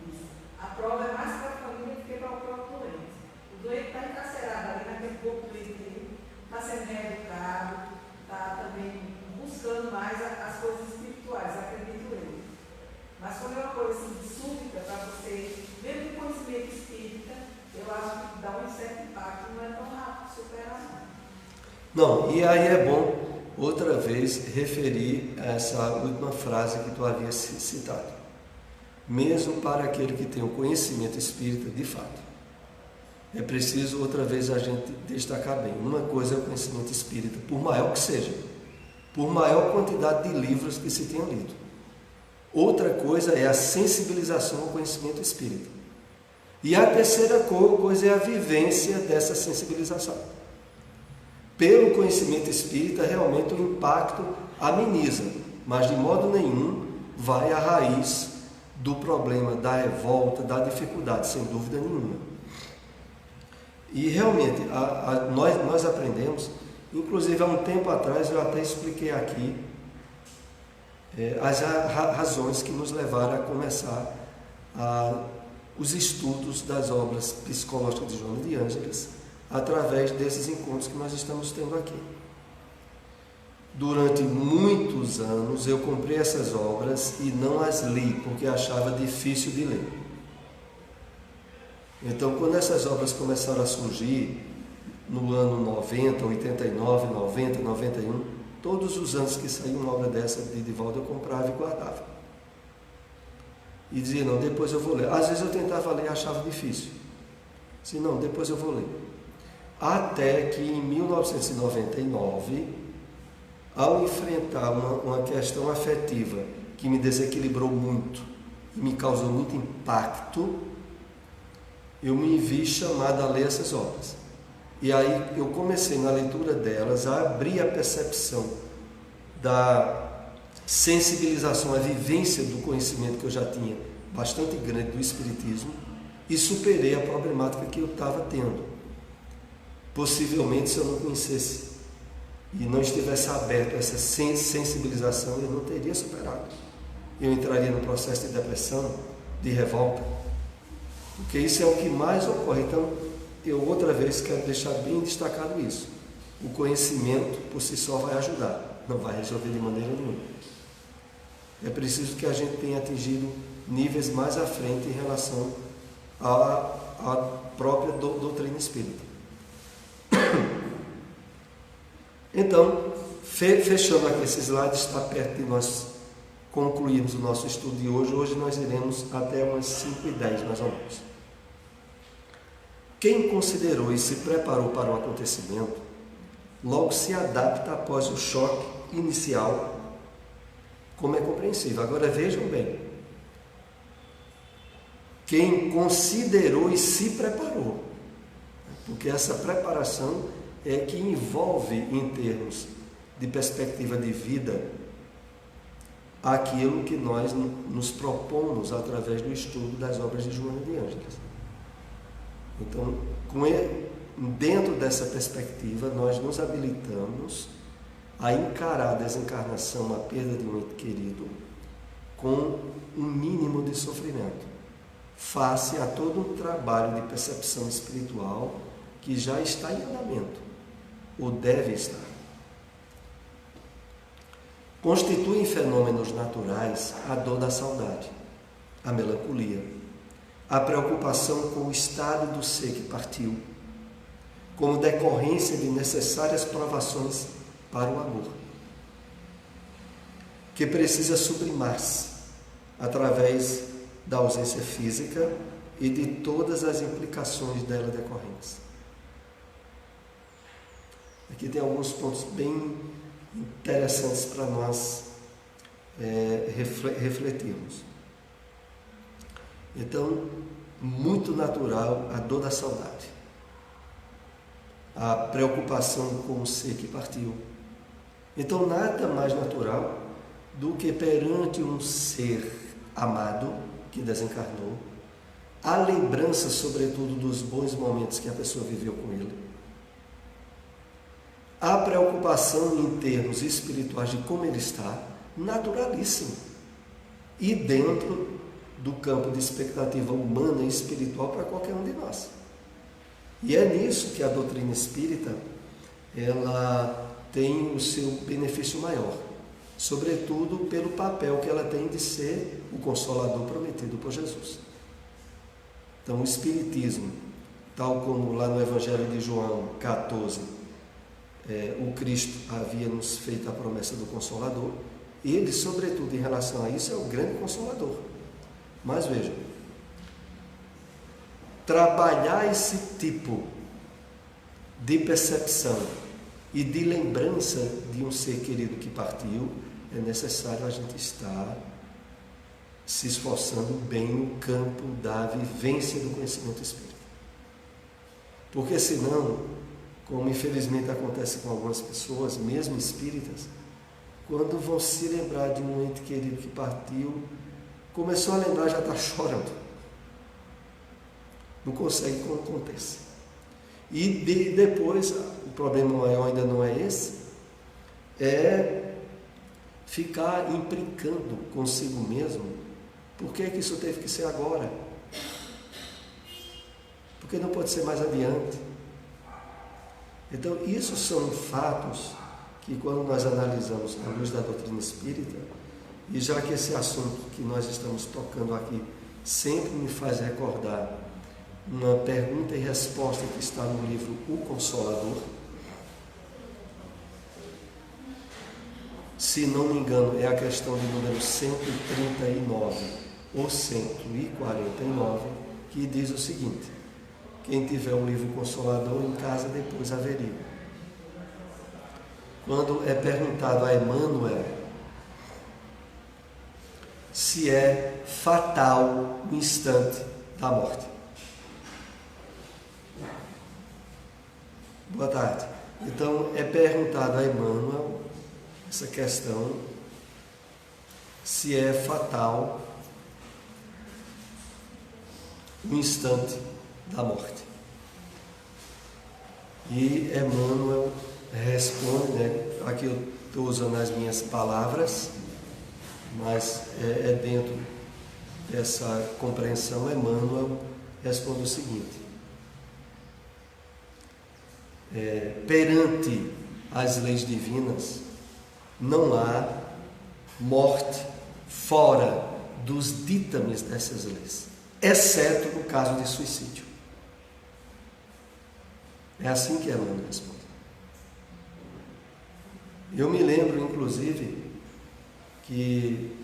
disse, a prova é mais para a família do que para o próprio doente. O doente está encarcerado ali naquele corpo dele, está sendo reeducado, está também buscando mais as coisas espirituais, acredito eu. Mas quando é uma coisa assim, súbita para você, mesmo com conhecimento espírita, eu acho que dá um certo impacto, não é tão rápido superar.
Não, e aí é bom outra vez referir a essa última frase que tu havia citado. Mesmo para aquele que tem o conhecimento espírita de fato. É preciso outra vez a gente destacar bem. Uma coisa é o conhecimento espírita, por maior que seja, por maior quantidade de livros que se tenham lido. Outra coisa é a sensibilização ao conhecimento espírita. E a terceira coisa é a vivência dessa sensibilização. pelo conhecimento espírita, realmente o impacto ameniza, mas de modo nenhum vai à raiz do problema, da revolta, da dificuldade, sem dúvida nenhuma. E realmente, nós aprendemos, inclusive há um tempo atrás eu até expliquei aqui as razões que nos levaram a começar os estudos das obras psicológicas de Joana de Ângeles, através desses encontros que nós estamos tendo aqui. Durante muitos anos eu comprei essas obras e não as li, porque achava difícil de ler. Então, quando essas obras começaram a surgir, no ano 90, 89, 90, 91, todos os anos que saía uma obra dessa de Divaldo, eu comprava e guardava. E dizia, não, depois eu vou ler. Às vezes eu tentava ler e achava difícil. Dizia, não, depois eu vou ler. Até que em 1999, ao enfrentar uma questão afetiva que me desequilibrou muito e me causou muito impacto, eu me vi chamado a ler essas obras. E aí eu comecei na leitura delas a abrir a percepção da sensibilização, a vivência do conhecimento que eu já tinha bastante grande do Espiritismo, e superei a problemática que eu estava tendo. Possivelmente, se eu não conhecesse e não estivesse aberto a essa sensibilização, eu não teria superado. Eu entraria no processo de depressão, de revolta, porque isso é o que mais ocorre. Então, eu outra vez quero deixar bem destacado isso. O conhecimento por si só vai ajudar, não vai resolver de maneira nenhuma. É preciso que a gente tenha atingido níveis mais à frente em relação à própria doutrina espírita. Então, fechando aqui esse slide, está perto de nós concluirmos o nosso estudo de hoje. Hoje nós iremos até umas 5h10, mais ou menos. Quem considerou e se preparou para o acontecimento, logo se adapta após o choque inicial, como é compreensível. Agora vejam bem, quem considerou e se preparou, porque essa preparação é que envolve, em termos de perspectiva de vida, aquilo que nós nos propomos através do estudo das obras de Joana de Ângeles. Então, dentro dessa perspectiva, nós nos habilitamos a encarar a desencarnação, a perda de um ente querido, com um mínimo de sofrimento, face a todo um trabalho de percepção espiritual que já está em andamento, ou deve estar. Constituem fenômenos naturais a dor da saudade, a melancolia, a preocupação com o estado do ser que partiu, como decorrência de necessárias provações para o amor, que precisa sublimar-se através da ausência física e de todas as implicações dela decorrentes. Aqui tem alguns pontos bem interessantes para nós refletirmos. Então, muito natural a dor da saudade, a preocupação com o ser que partiu. Então, nada mais natural do que perante um ser amado que desencarnou, a lembrança, sobretudo, dos bons momentos que a pessoa viveu com ele, a preocupação em termos espirituais de como ele está, naturalíssimo, e dentro do campo de expectativa humana e espiritual para qualquer um de nós. E é nisso que a doutrina espírita ela tem o seu benefício maior, sobretudo pelo papel que ela tem de ser o consolador prometido por Jesus. Então, o Espiritismo, tal como lá no Evangelho de João 14, o Cristo havia nos feito a promessa do Consolador, ele, sobretudo em relação a isso, é o grande Consolador. Mas vejam, trabalhar esse tipo de percepção e de lembrança de um ser querido que partiu, é necessário a gente estar se esforçando bem no campo da vivência do conhecimento espírita. Porque senão como infelizmente acontece com algumas pessoas, mesmo espíritas, quando vão se lembrar de um ente querido que partiu, começou a lembrar, já está chorando. Não consegue como acontece. E depois, o problema maior ainda não é esse, é ficar implicando consigo mesmo. Por que isso teve que ser agora? Por que não pode ser mais adiante? Então, isso são fatos que, quando nós analisamos à luz da doutrina espírita, e já que esse assunto que nós estamos tocando aqui sempre me faz recordar uma pergunta e resposta que está no livro O Consolador, se não me engano, é a questão de número 139 ou 149, que diz o seguinte: quem tiver um livro Consolador em casa, depois averigua. Quando é perguntado a Emmanuel se é fatal o instante da morte. Boa tarde. Então, é perguntado a Emmanuel essa questão, se é fatal o instante da morte. E Emmanuel responde, aqui eu estou usando as minhas palavras, mas é dentro dessa compreensão. Emmanuel responde o seguinte: perante as leis divinas, não há morte fora dos ditames dessas leis, exceto no caso de suicídio. É assim que Emmanuel responde. Eu me lembro, inclusive, que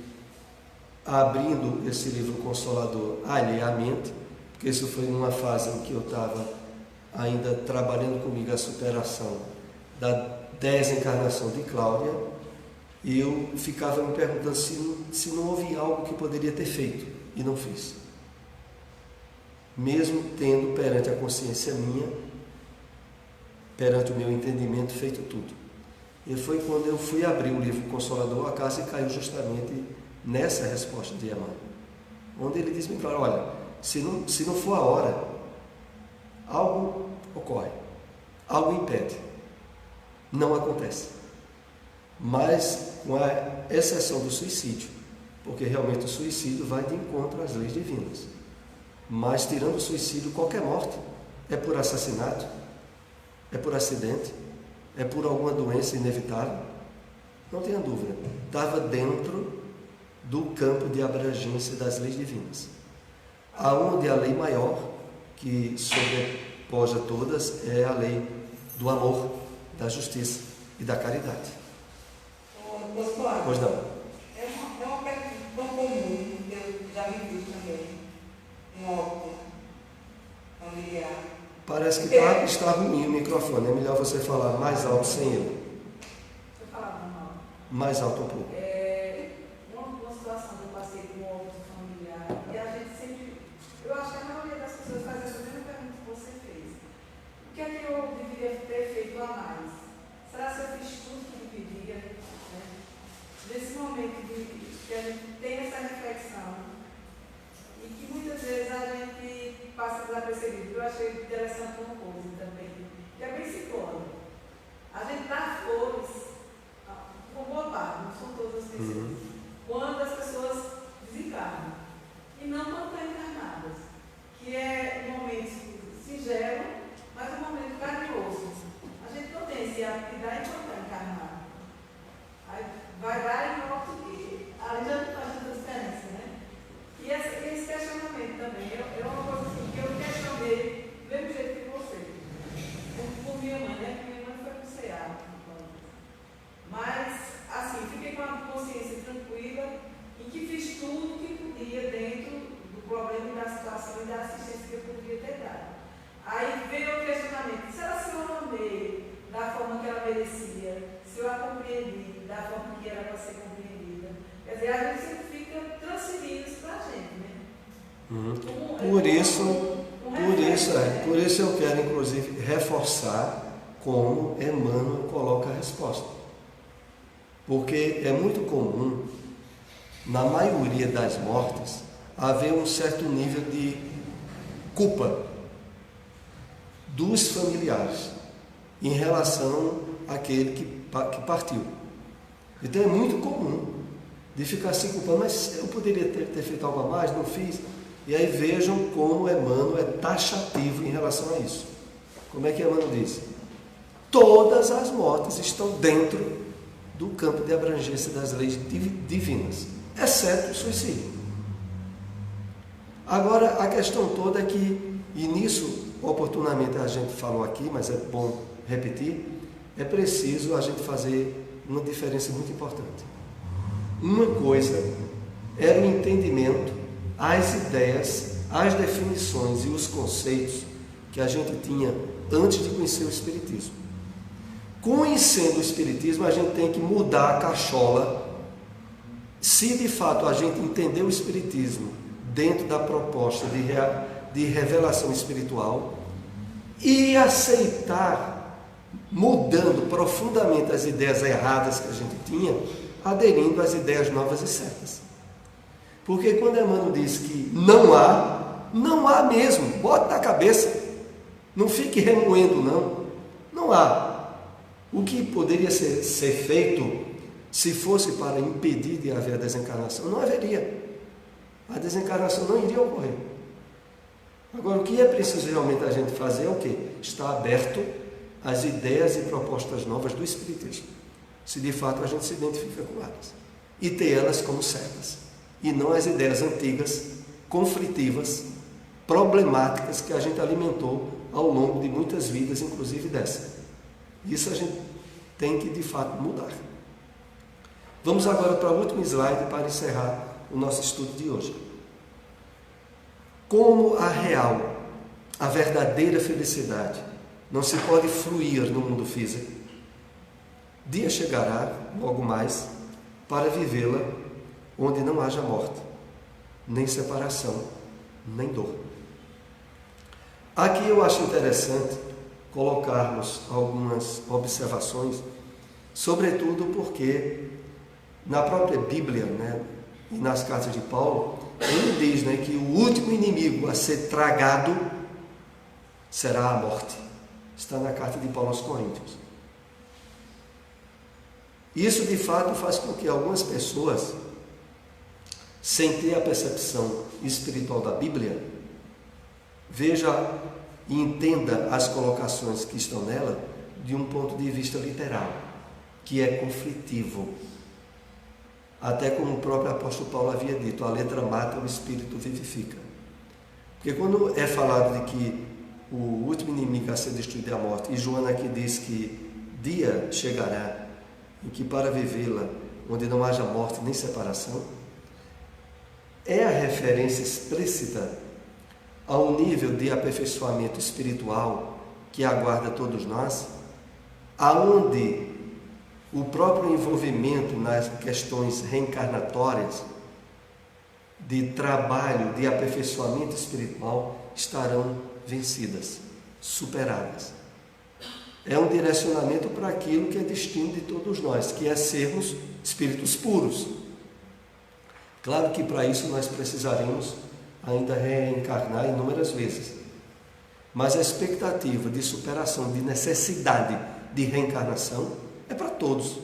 abrindo esse livro Consolador alheiamente, porque isso foi numa fase em que eu estava ainda trabalhando comigo a superação da desencarnação de Cláudia, e eu ficava me perguntando se não houve algo que poderia ter feito, e não fiz. Mesmo tendo perante a consciência minha, perante o meu entendimento, feito tudo. E foi quando eu fui abrir o livro Consolador, a casa, e caiu justamente nessa resposta de Emmanuel, onde ele diz-me claro: olha, se não for a hora, algo ocorre, algo impede, não acontece. Mas com a exceção do suicídio, porque realmente o suicídio vai de encontro às leis divinas. Mas tirando o suicídio, qualquer morte é por assassinato, é por acidente, é por alguma doença inevitável, não tenha dúvida, estava dentro do campo de abrangência das leis divinas. Aonde a lei maior, que sobreposa todas, é a lei do amor, da justiça e da caridade.
Pastor,
Pois não.
É uma pergunta tão comum que eu já vivi também, um óbito familiar.
Parece que está ruim o microfone, é melhor você falar mais alto sem eu.
Você falava normal.
Mais alto um pouco.
Uma situação que eu passei com um óbito familiar, e a gente sempre, eu acho que a maioria das pessoas faz essa mesma pergunta que você fez. O que é que eu deveria ter feito a mais? Será que eu fiz tudo que eu deveria? Nesse momento que a gente tem essa reflexão, e que muitas vezes a gente passa desapercebido. Eu achei interessante uma coisa também, que é bem ciclone. A gente dá flores, uma boa parte, não são todas as pessoas, quando as pessoas desencarnam, e não quando estão encarnadas, que é um momento singelo, mas um momento carinhoso. A gente não tem esse hábito de dar enquanto está encarnado. Aí vai dar em volta que ali já não faz tanta diferença, né? E esse questionamento também é uma coisa assim, que eu questionei do mesmo jeito que você. Por minha mãe, né? Porque minha mãe foi pro CEA. Mas, assim, fiquei com a consciência tranquila e que fiz tudo o que podia dentro do problema e da situação e da assistência que eu podia ter dado. Aí veio o questionamento: será que eu amei da forma que ela merecia? Se eu a compreendi da forma que era para ser compreendida? Quer dizer, a gente sempre fica transferindo isso para a gente, né? Por isso eu quero, inclusive, reforçar
como Emmanuel coloca a resposta. Porque é muito comum, na maioria das mortes, haver um certo nível de culpa dos familiares em relação àquele que partiu. Então é muito comum de ficar se culpando, mas eu poderia ter feito algo a mais, não fiz. E aí vejam como Emmanuel é taxativo em relação a isso. Como é que Emmanuel diz? Todas as mortes estão dentro do campo de abrangência das leis divinas, exceto o suicídio. Agora, a questão toda é que, e nisso oportunamente a gente falou aqui, mas é bom repetir, é preciso a gente fazer uma diferença muito importante. Uma coisa era o entendimento, as ideias, as definições e os conceitos que a gente tinha antes de conhecer o Espiritismo. Conhecendo o Espiritismo, a gente tem que mudar a cachola. Se de fato a gente entender o Espiritismo dentro da proposta de revelação espiritual e aceitar, mudando profundamente as ideias erradas que a gente tinha, aderindo às ideias novas e certas. Porque quando Emmanuel diz que não há mesmo, bota na cabeça, não fique remoendo não há. O que poderia ser feito se fosse para impedir de haver a desencarnação, não haveria. A desencarnação não iria ocorrer. Agora, o que é preciso realmente a gente fazer é o quê? Estar aberto às ideias e propostas novas do Espiritismo, se de fato a gente se identifica com elas, e ter elas como certas, e não as ideias antigas, conflitivas, problemáticas que a gente alimentou ao longo de muitas vidas, inclusive dessa. Isso a gente tem que de fato mudar. Vamos agora para o último slide para encerrar o nosso estudo de hoje. Como a real, a verdadeira felicidade não se pode fluir no mundo físico, dia chegará, logo mais, para vivê-la onde não haja morte, nem separação, nem dor. Aqui eu acho interessante colocarmos algumas observações, sobretudo porque na própria Bíblia, e nas cartas de Paulo, ele diz que o último inimigo a ser tragado será a morte. Está na carta de Paulo aos Coríntios. Isso de fato faz com que algumas pessoas, sem ter a percepção espiritual da Bíblia, veja e entenda as colocações que estão nela de um ponto de vista literal, que é conflitivo. Até como o próprio apóstolo Paulo havia dito, a letra mata, o espírito vivifica. Porque quando é falado de que o último inimigo a ser destruído é a morte, e Joana aqui diz que dia chegará em que para vivê-la, onde não haja morte nem separação, é a referência explícita ao nível de aperfeiçoamento espiritual que aguarda todos nós, aonde o próprio envolvimento nas questões reencarnatórias, de trabalho, de aperfeiçoamento espiritual, estarão vencidas, superadas. É um direcionamento para aquilo que é destino de todos nós, que é sermos espíritos puros. Claro que para isso nós precisaremos ainda reencarnar inúmeras vezes, mas a expectativa de superação, de necessidade de reencarnação é para todos.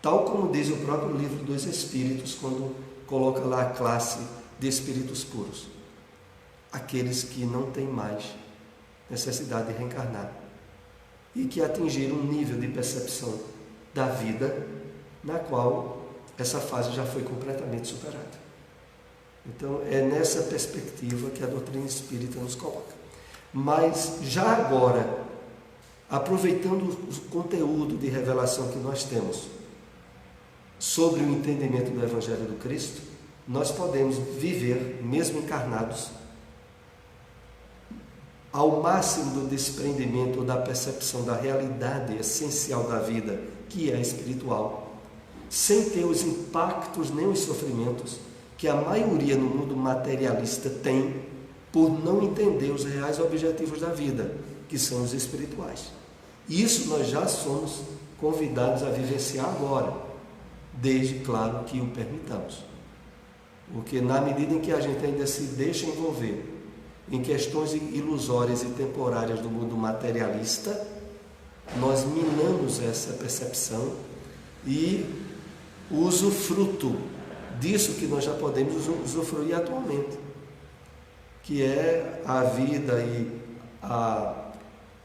Tal como diz o próprio livro dos Espíritos, quando coloca lá a classe de espíritos puros. Aqueles que não têm mais necessidade de reencarnar e que atingiram um nível de percepção da vida na qual essa fase já foi completamente superada. Então é nessa perspectiva que a doutrina espírita nos coloca. Mas já agora, aproveitando o conteúdo de revelação que nós temos sobre o entendimento do Evangelho do Cristo, nós podemos viver, mesmo encarnados, ao máximo do desprendimento ou da percepção da realidade essencial da vida, que é espiritual, sem ter os impactos nem os sofrimentos que a maioria no mundo materialista tem por não entender os reais objetivos da vida, que são os espirituais. Isso nós já somos convidados a vivenciar agora, desde, claro, que o permitamos. Porque na medida em que a gente ainda se deixa envolver em questões ilusórias e temporárias do mundo materialista, nós minamos essa percepção e o usufruto disso que nós já podemos usufruir atualmente, que é a vida e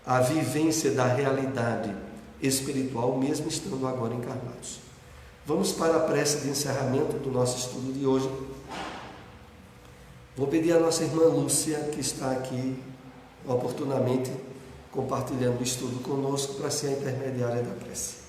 a vivência da realidade espiritual, mesmo estando agora encarnados. Vamos para a prece de encerramento do nosso estudo de hoje. Vou pedir à nossa irmã Lúcia, que está aqui oportunamente compartilhando o estudo conosco, para ser a intermediária da prece.